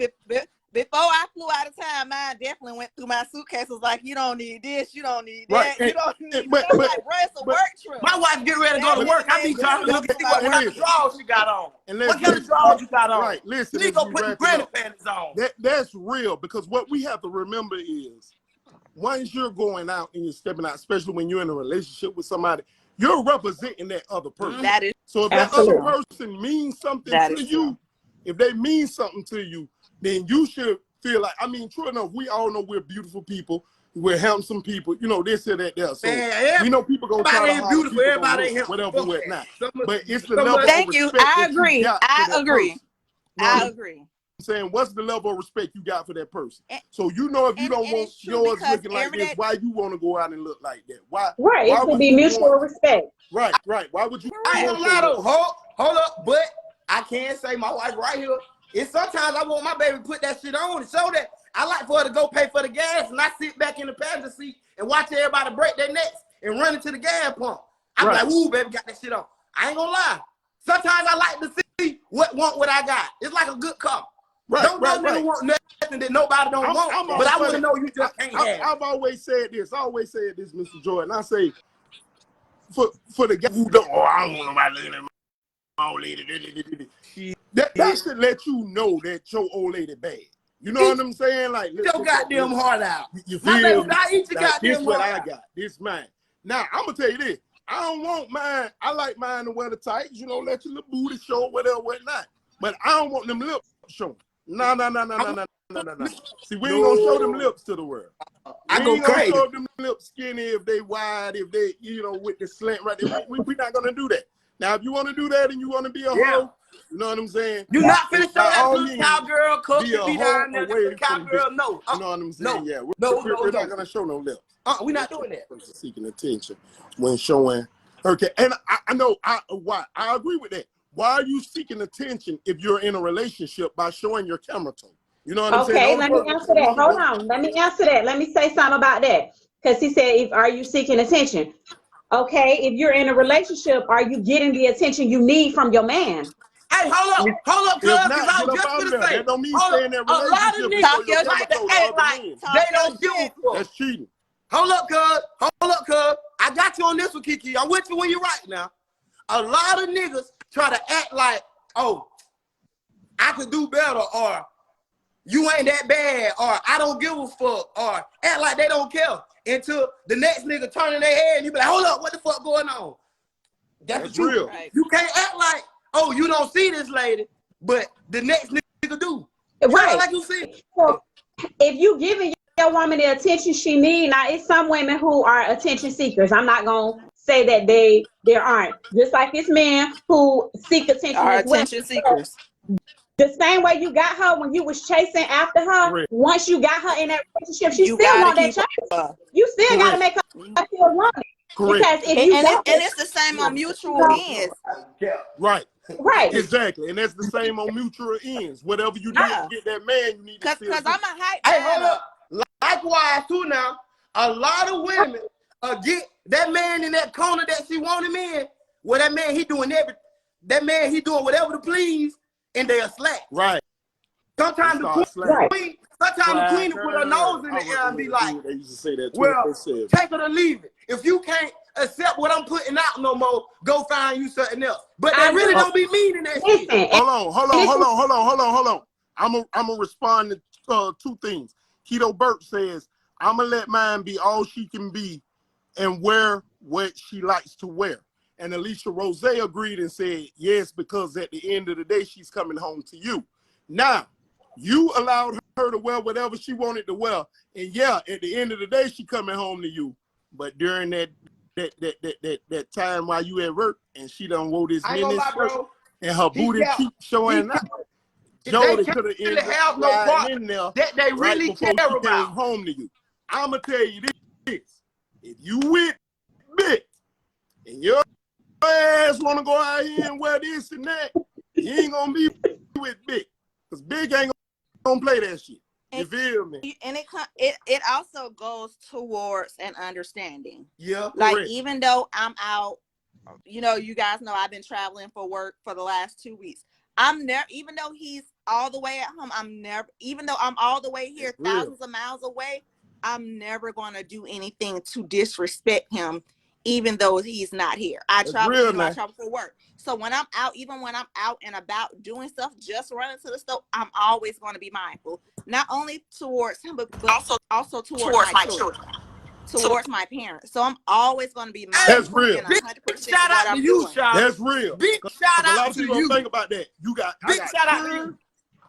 before I flew out of town, mine definitely went through my suitcase. Was like, you don't need this, you don't need that, you don't need that. Like, bro, it's a work trip. My wife get ready to go to work. I be trying to look at what kind of drawers she got on. What kind of drawers you got on? Right, listen. You need to go put the granny panties on. That's real, because what we have to remember is, once you're going out and you're stepping out, especially when you're in a relationship with somebody, you're representing that other person. That is so. If that other person means something to you, if they mean something to you, then you should feel like. I mean, true enough, we all know we're beautiful people. We're handsome people, you know, this or that, there. So we know people gonna try to hide people, everybody ain't whatever, whatnot. But it's the level of respect I agree. you got I for that agree. person. You know I agree. I'm saying, what's the level of respect you got for that person? So you know, if you don't want yours looking like this, why you want to go out and look like that? Why? Right, Why it should be mutual respect. Right. Why would you? I ain't gonna lie though. Hold up, but I can say my wife right here. It's sometimes I want my baby to put that shit on and show that. I like for her to go pay for the gas, and I sit back in the passenger seat and watch everybody break their necks and run into the gas pump. I'm like, ooh, baby, got that shit on. I ain't gonna lie. Sometimes I like to see what I got. It's like a good car. Don't want nothing that nobody don't want. But I want to know you just can't have. I've always said this. Mr. Jordan. I say, for the guy who don't, I don't want nobody looking at my old lady. That should let you know that your old lady bad. You know what I'm saying? Like, get your goddamn heart out. You feel me? I eat your goddamn this what heart I got. This mine. Now, I'm going to tell you this. I don't want mine. I like mine to wear the tights, you know, let your little booty show, whatever, whatnot. But I don't want them lips showing. No. See, we ain't going to show them lips to the world. I go crazy. Show them lips skinny if they wide, if they, you know, with the slant right there. We're not going to do that. Now, if you want to do that and you want to be a hoe, you know what I'm saying? You're not finna show that blue cowgirl cook and be down there. The cowgirl, no. You know what I'm saying? Yeah, we're not gonna show no lips. We're not doing that. Seeking attention when showing. Okay, and I know why. I agree with that. Why are you seeking attention if you're in a relationship by showing your camera tone? You know what I'm saying? Okay, let me answer that. Hold on. Let me answer that. Let me say something about that. Because he said, are you seeking attention? Okay, if you're in a relationship, are you getting the attention you need from your man? Hey, hold up, cuz, because I was just gonna say, that don't mean stay in that relationship. A lot of niggas like to act like they don't give a fuck. That's cheating. Hold up, cuz. I got you on this one, Kiki. I'm with you when you're right now. A lot of niggas try to act like, oh, I could do better, or you ain't that bad, or I don't give a fuck, or act like they don't care until the next nigga turning their head and you be like, hold up, what the fuck going on? That's real. Right. You can't act like, oh, you don't see this lady, but the next nigga do. Right. Like you see. So if you giving your woman the attention she needs, now it's some women who are attention seekers. I'm not gonna say that there aren't. Just like it's men who seek attention as well. Attention seekers. The same way you got her when you was chasing after her, Correct. once you got her in that relationship, she still want that chase. You still got to make her feel wanted. Because if you and it's the same on mutual ends. Right. Right. Exactly. And that's the same on mutual ends. Whatever you do to get that man, you need to feel. Because I'm a hype. Hey, hold up. Likewise, too, now, a lot of women get that man in that corner that she want him in, where that man, he doing whatever to please, and they'll slack. Right. Sometimes the queen will put her nose in the air and be like, they used to say that well, take it or leave it. If you can't accept what I'm putting out no more, go find you something else. But they really don't be meaning that shit. Hold on. I'm gonna respond to two things. Keto Burt says, I'm gonna let mine be all she can be and wear what she likes to wear. And Alicia Rose agreed and said, yes, because at the end of the day, she's coming home to you. Now, you allowed her to wear whatever she wanted to wear. And yeah, at the end of the day, she coming home to you. But during that time while you at work and she done wore this mini skirt and her booty keep showing up, Jody could have ended up riding in there that they really right before care she about. came home to you. I'm going to tell you this. If you with Big and your ass want to go out here and wear this and that, you ain't going to be with Big. Because Big ain't going to play that shit. You feel me? And it also goes towards an understanding. Yeah. Like, correct. even though I'm out, you know, you guys know I've been traveling for work for the last 2 weeks. I'm never, even though he's all the way at home, even though I'm all the way here, thousands of miles away, I'm never going to do anything to disrespect him, even though he's not here. I travel for work. So when I'm out, even when I'm out and about doing stuff, just running to the store, I'm always going to be mindful, not only towards him, but also towards my children. towards my parents. So I'm always going to be That's mindful real. and 100% Shout out to you, Sean. That's real. Big shout A lot out of to people you. don't think about that. I got shout out to you.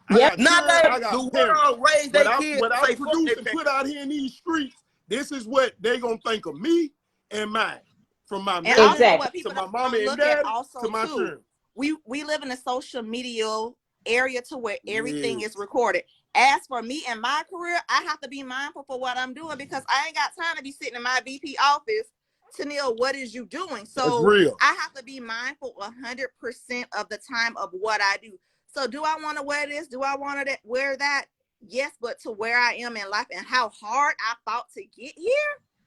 I got Not children, I that got the parents. world raised their kids. What I say, produce and put out here in these streets, this is what they gonna think of me and mine. From my man to my mama and look daddy at also to my too. children. We live in a social media area to where everything is recorded. As for me and my career, I have to be mindful for what I'm doing because I ain't got time to be sitting in my VP office. Tennille, what is you doing? So I have to be mindful 100% of the time of what I do. So do I want to wear this? Do I want to wear that? Yes, but to where I am in life and how hard I fought to get here,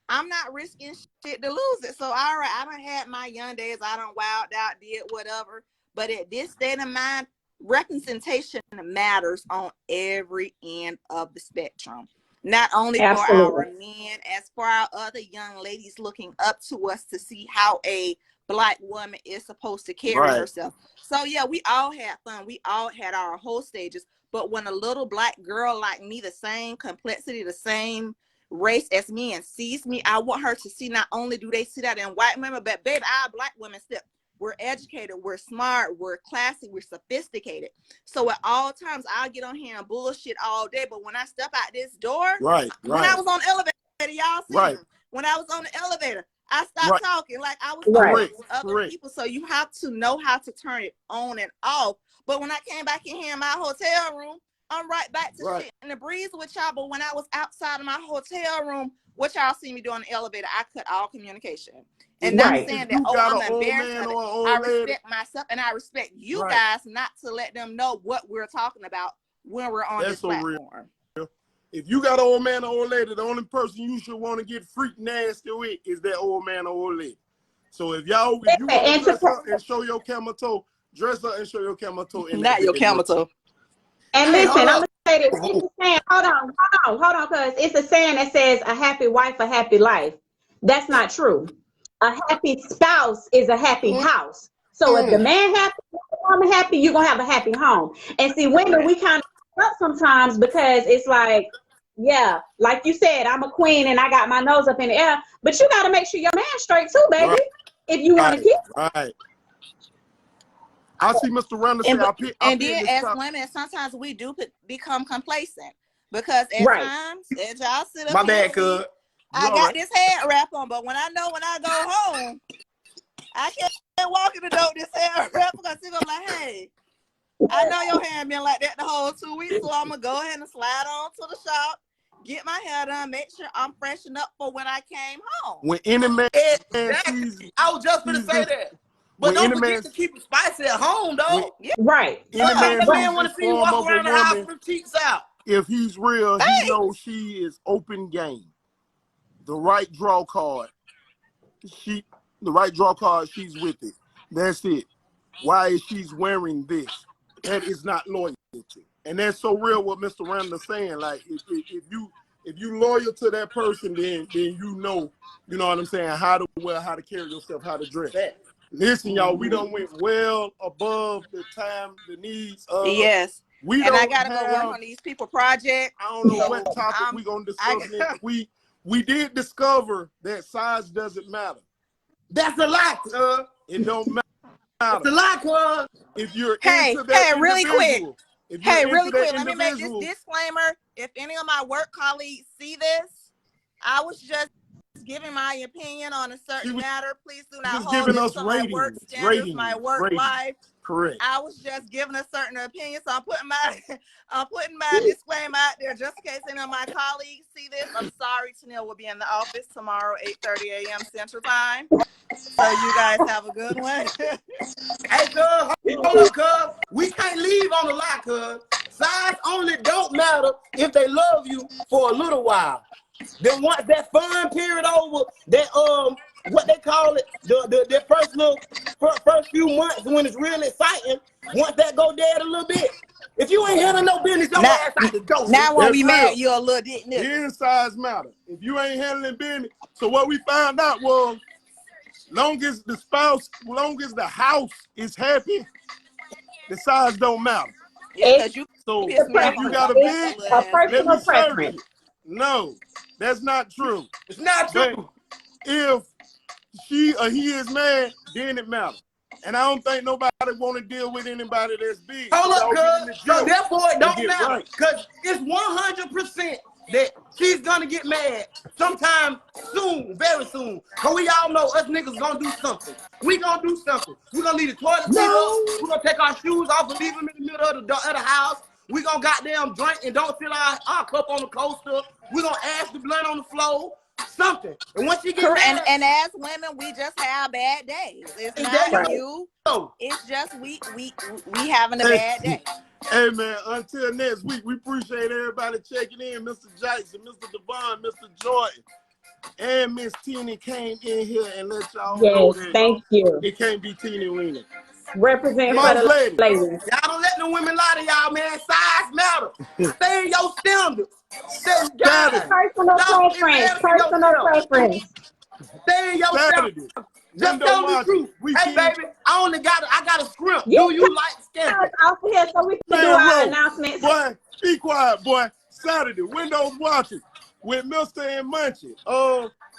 I'm not risking shit to lose it. So all right, I done had my young days. I done wilded out, did whatever. But at this state of mind, representation matters on every end of the spectrum. Not only for our men, as for our other young ladies looking up to us to see how a Black woman is supposed to carry herself. So yeah, we all had fun. We all had our whole stages. But when a little Black girl like me, the same complexity, the same race as me, and sees me, I want her to see not only do they see that in white women, but baby, our Black women still. We're educated, we're smart, we're classy, we're sophisticated. So at all times, I'll get on here and bullshit all day. But when I step out this door, when I was on the elevator, y'all see me. When I was on the elevator, I stopped talking like I was talking to other people. So you have to know how to turn it on and off. But when I came back in here in my hotel room, I'm right back to shit in the breeze with y'all. But when I was outside of my hotel room, what y'all see me doing in the elevator, I cut all communication. And not saying that, I'm embarrassed of it. I respect myself and I respect you guys not to let them know what we're talking about when we're on this platform. Real. If you got an old man or old lady, the only person you should want to get freak nasty with is that old man or old lady. So if you want to dress up and show your camel toe, dress up and show your camel toe. Not your camel toe. And listen, I'm gonna say this. It's a saying, hold on, because it's a saying that says a happy wife, a happy life. That's not true. A happy spouse is a happy house. So if the man happy, the woman happy, you're gonna have a happy home. And see, women, we kind of up sometimes because it's like, yeah, like you said, I'm a queen and I got my nose up in the air, but you gotta make sure your man's straight too, baby. If you want to keep I see Mr. Randall say, and then as women, sometimes we do become complacent because at times, as y'all sit up here, I got this head wrap on, but when I go home, I can't walk in the door with this head wrap because I'm like, hey, I know your hair been like that the whole 2 weeks, so I'm gonna go ahead and slide on to the shop, get my hair done, make sure I'm freshened up for when I came home. When any man I was just gonna say that. But don't forget to keep it spicy at home, though. Right. Any man want to see you walk around the house with cheeks out. If he's real, he knows she is open game. The right draw card, she's with it. That's it. Why is she wearing this? That is not loyalty. And that's so real what Mr. Randall saying. Like if you loyal to that person, then you know what I'm saying, how to wear, how to carry yourself, how to dress. Listen, y'all, we done went well above the time, the needs of I gotta go work on these people project. I don't know what topic we're gonna discuss next. We did discover that size doesn't matter. That's a lie, cuz. It don't matter. It's a lie, cuz. If you're into that really quick. Really quick. Let me make this individual, disclaimer. If any of my work colleagues see this, I was just giving my opinion on a certain matter. Please do not hold this to my work standards, my work life. Correct. I was just giving a certain opinion, so I'm putting my disclaimer out there just in case any of my colleagues see this. I'm sorry, Tennille will be in the office tomorrow, 8:30 a.m. Central Time. So you guys have a good one. Hey, cuz, hold up, cuz. We can't leave on the lie, cuz. Size only don't matter if they love you for a little while. Then once that fun period over, that what they call it, the first few months when it's really exciting, once that go dead a little bit, if you ain't handling no business, your ass out the door. Now when we married, you're a little dick nigga. Here size matter. If you ain't handling business, so what we found out was, long as the house is happy, the size don't matter. Yeah, so if you got a big, let me search it. No. That's not true. It's not true. But if she or he is mad, then it matters. And I don't think nobody want to deal with anybody that's big. Hold up, cuz. So therefore, it don't matter. Because it's 100% that she's going to get mad sometime soon, very soon. Because we all know us niggas going to do something. We going to do something. We're going to leave the toilet seat up. We're going to take our shoes off and leave them in the middle of the house. We're going to goddamn drink and don't fill our cup on the coaster. We're going to ash the blunt on the floor. Something. And once you get mad, and as women, we just have bad days. It's not you. It's just we having a bad day. Hey man, until next week, we appreciate everybody checking in. Mr. Jackson, Mr. Devon, Mr. Jordan, and Miss Teeny came in here and let y'all know that thank you. It can't be Teeny Weenie. Represent for the ladies. Y'all don't let the women lie to y'all, man. Size matter. Stay in your standards. Personal preference. Stay in your standards. Just tell the truth. Hey, baby, I got a script. Do you like scamming? Off here so we can do our announcements. Boy, be quiet, boy. Saturday, Windows Watching with Mr. and Munchie.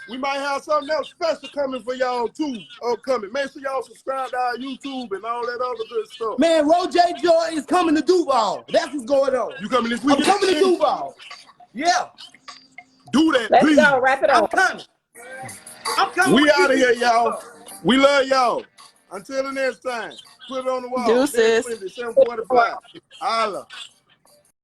We might have something else special coming for y'all too. Coming. Make sure y'all subscribe to our YouTube and all that other good stuff. Man, Roger Joy is coming to Duval. That's what's going on. You coming this weekend? I'm coming to Duval. Yeah. Do that, Let's please. go. Wrap it up. I'm coming. We out of here, y'all. We love y'all. Until the next time. Put it on the wall. Deuces. 745. Holla.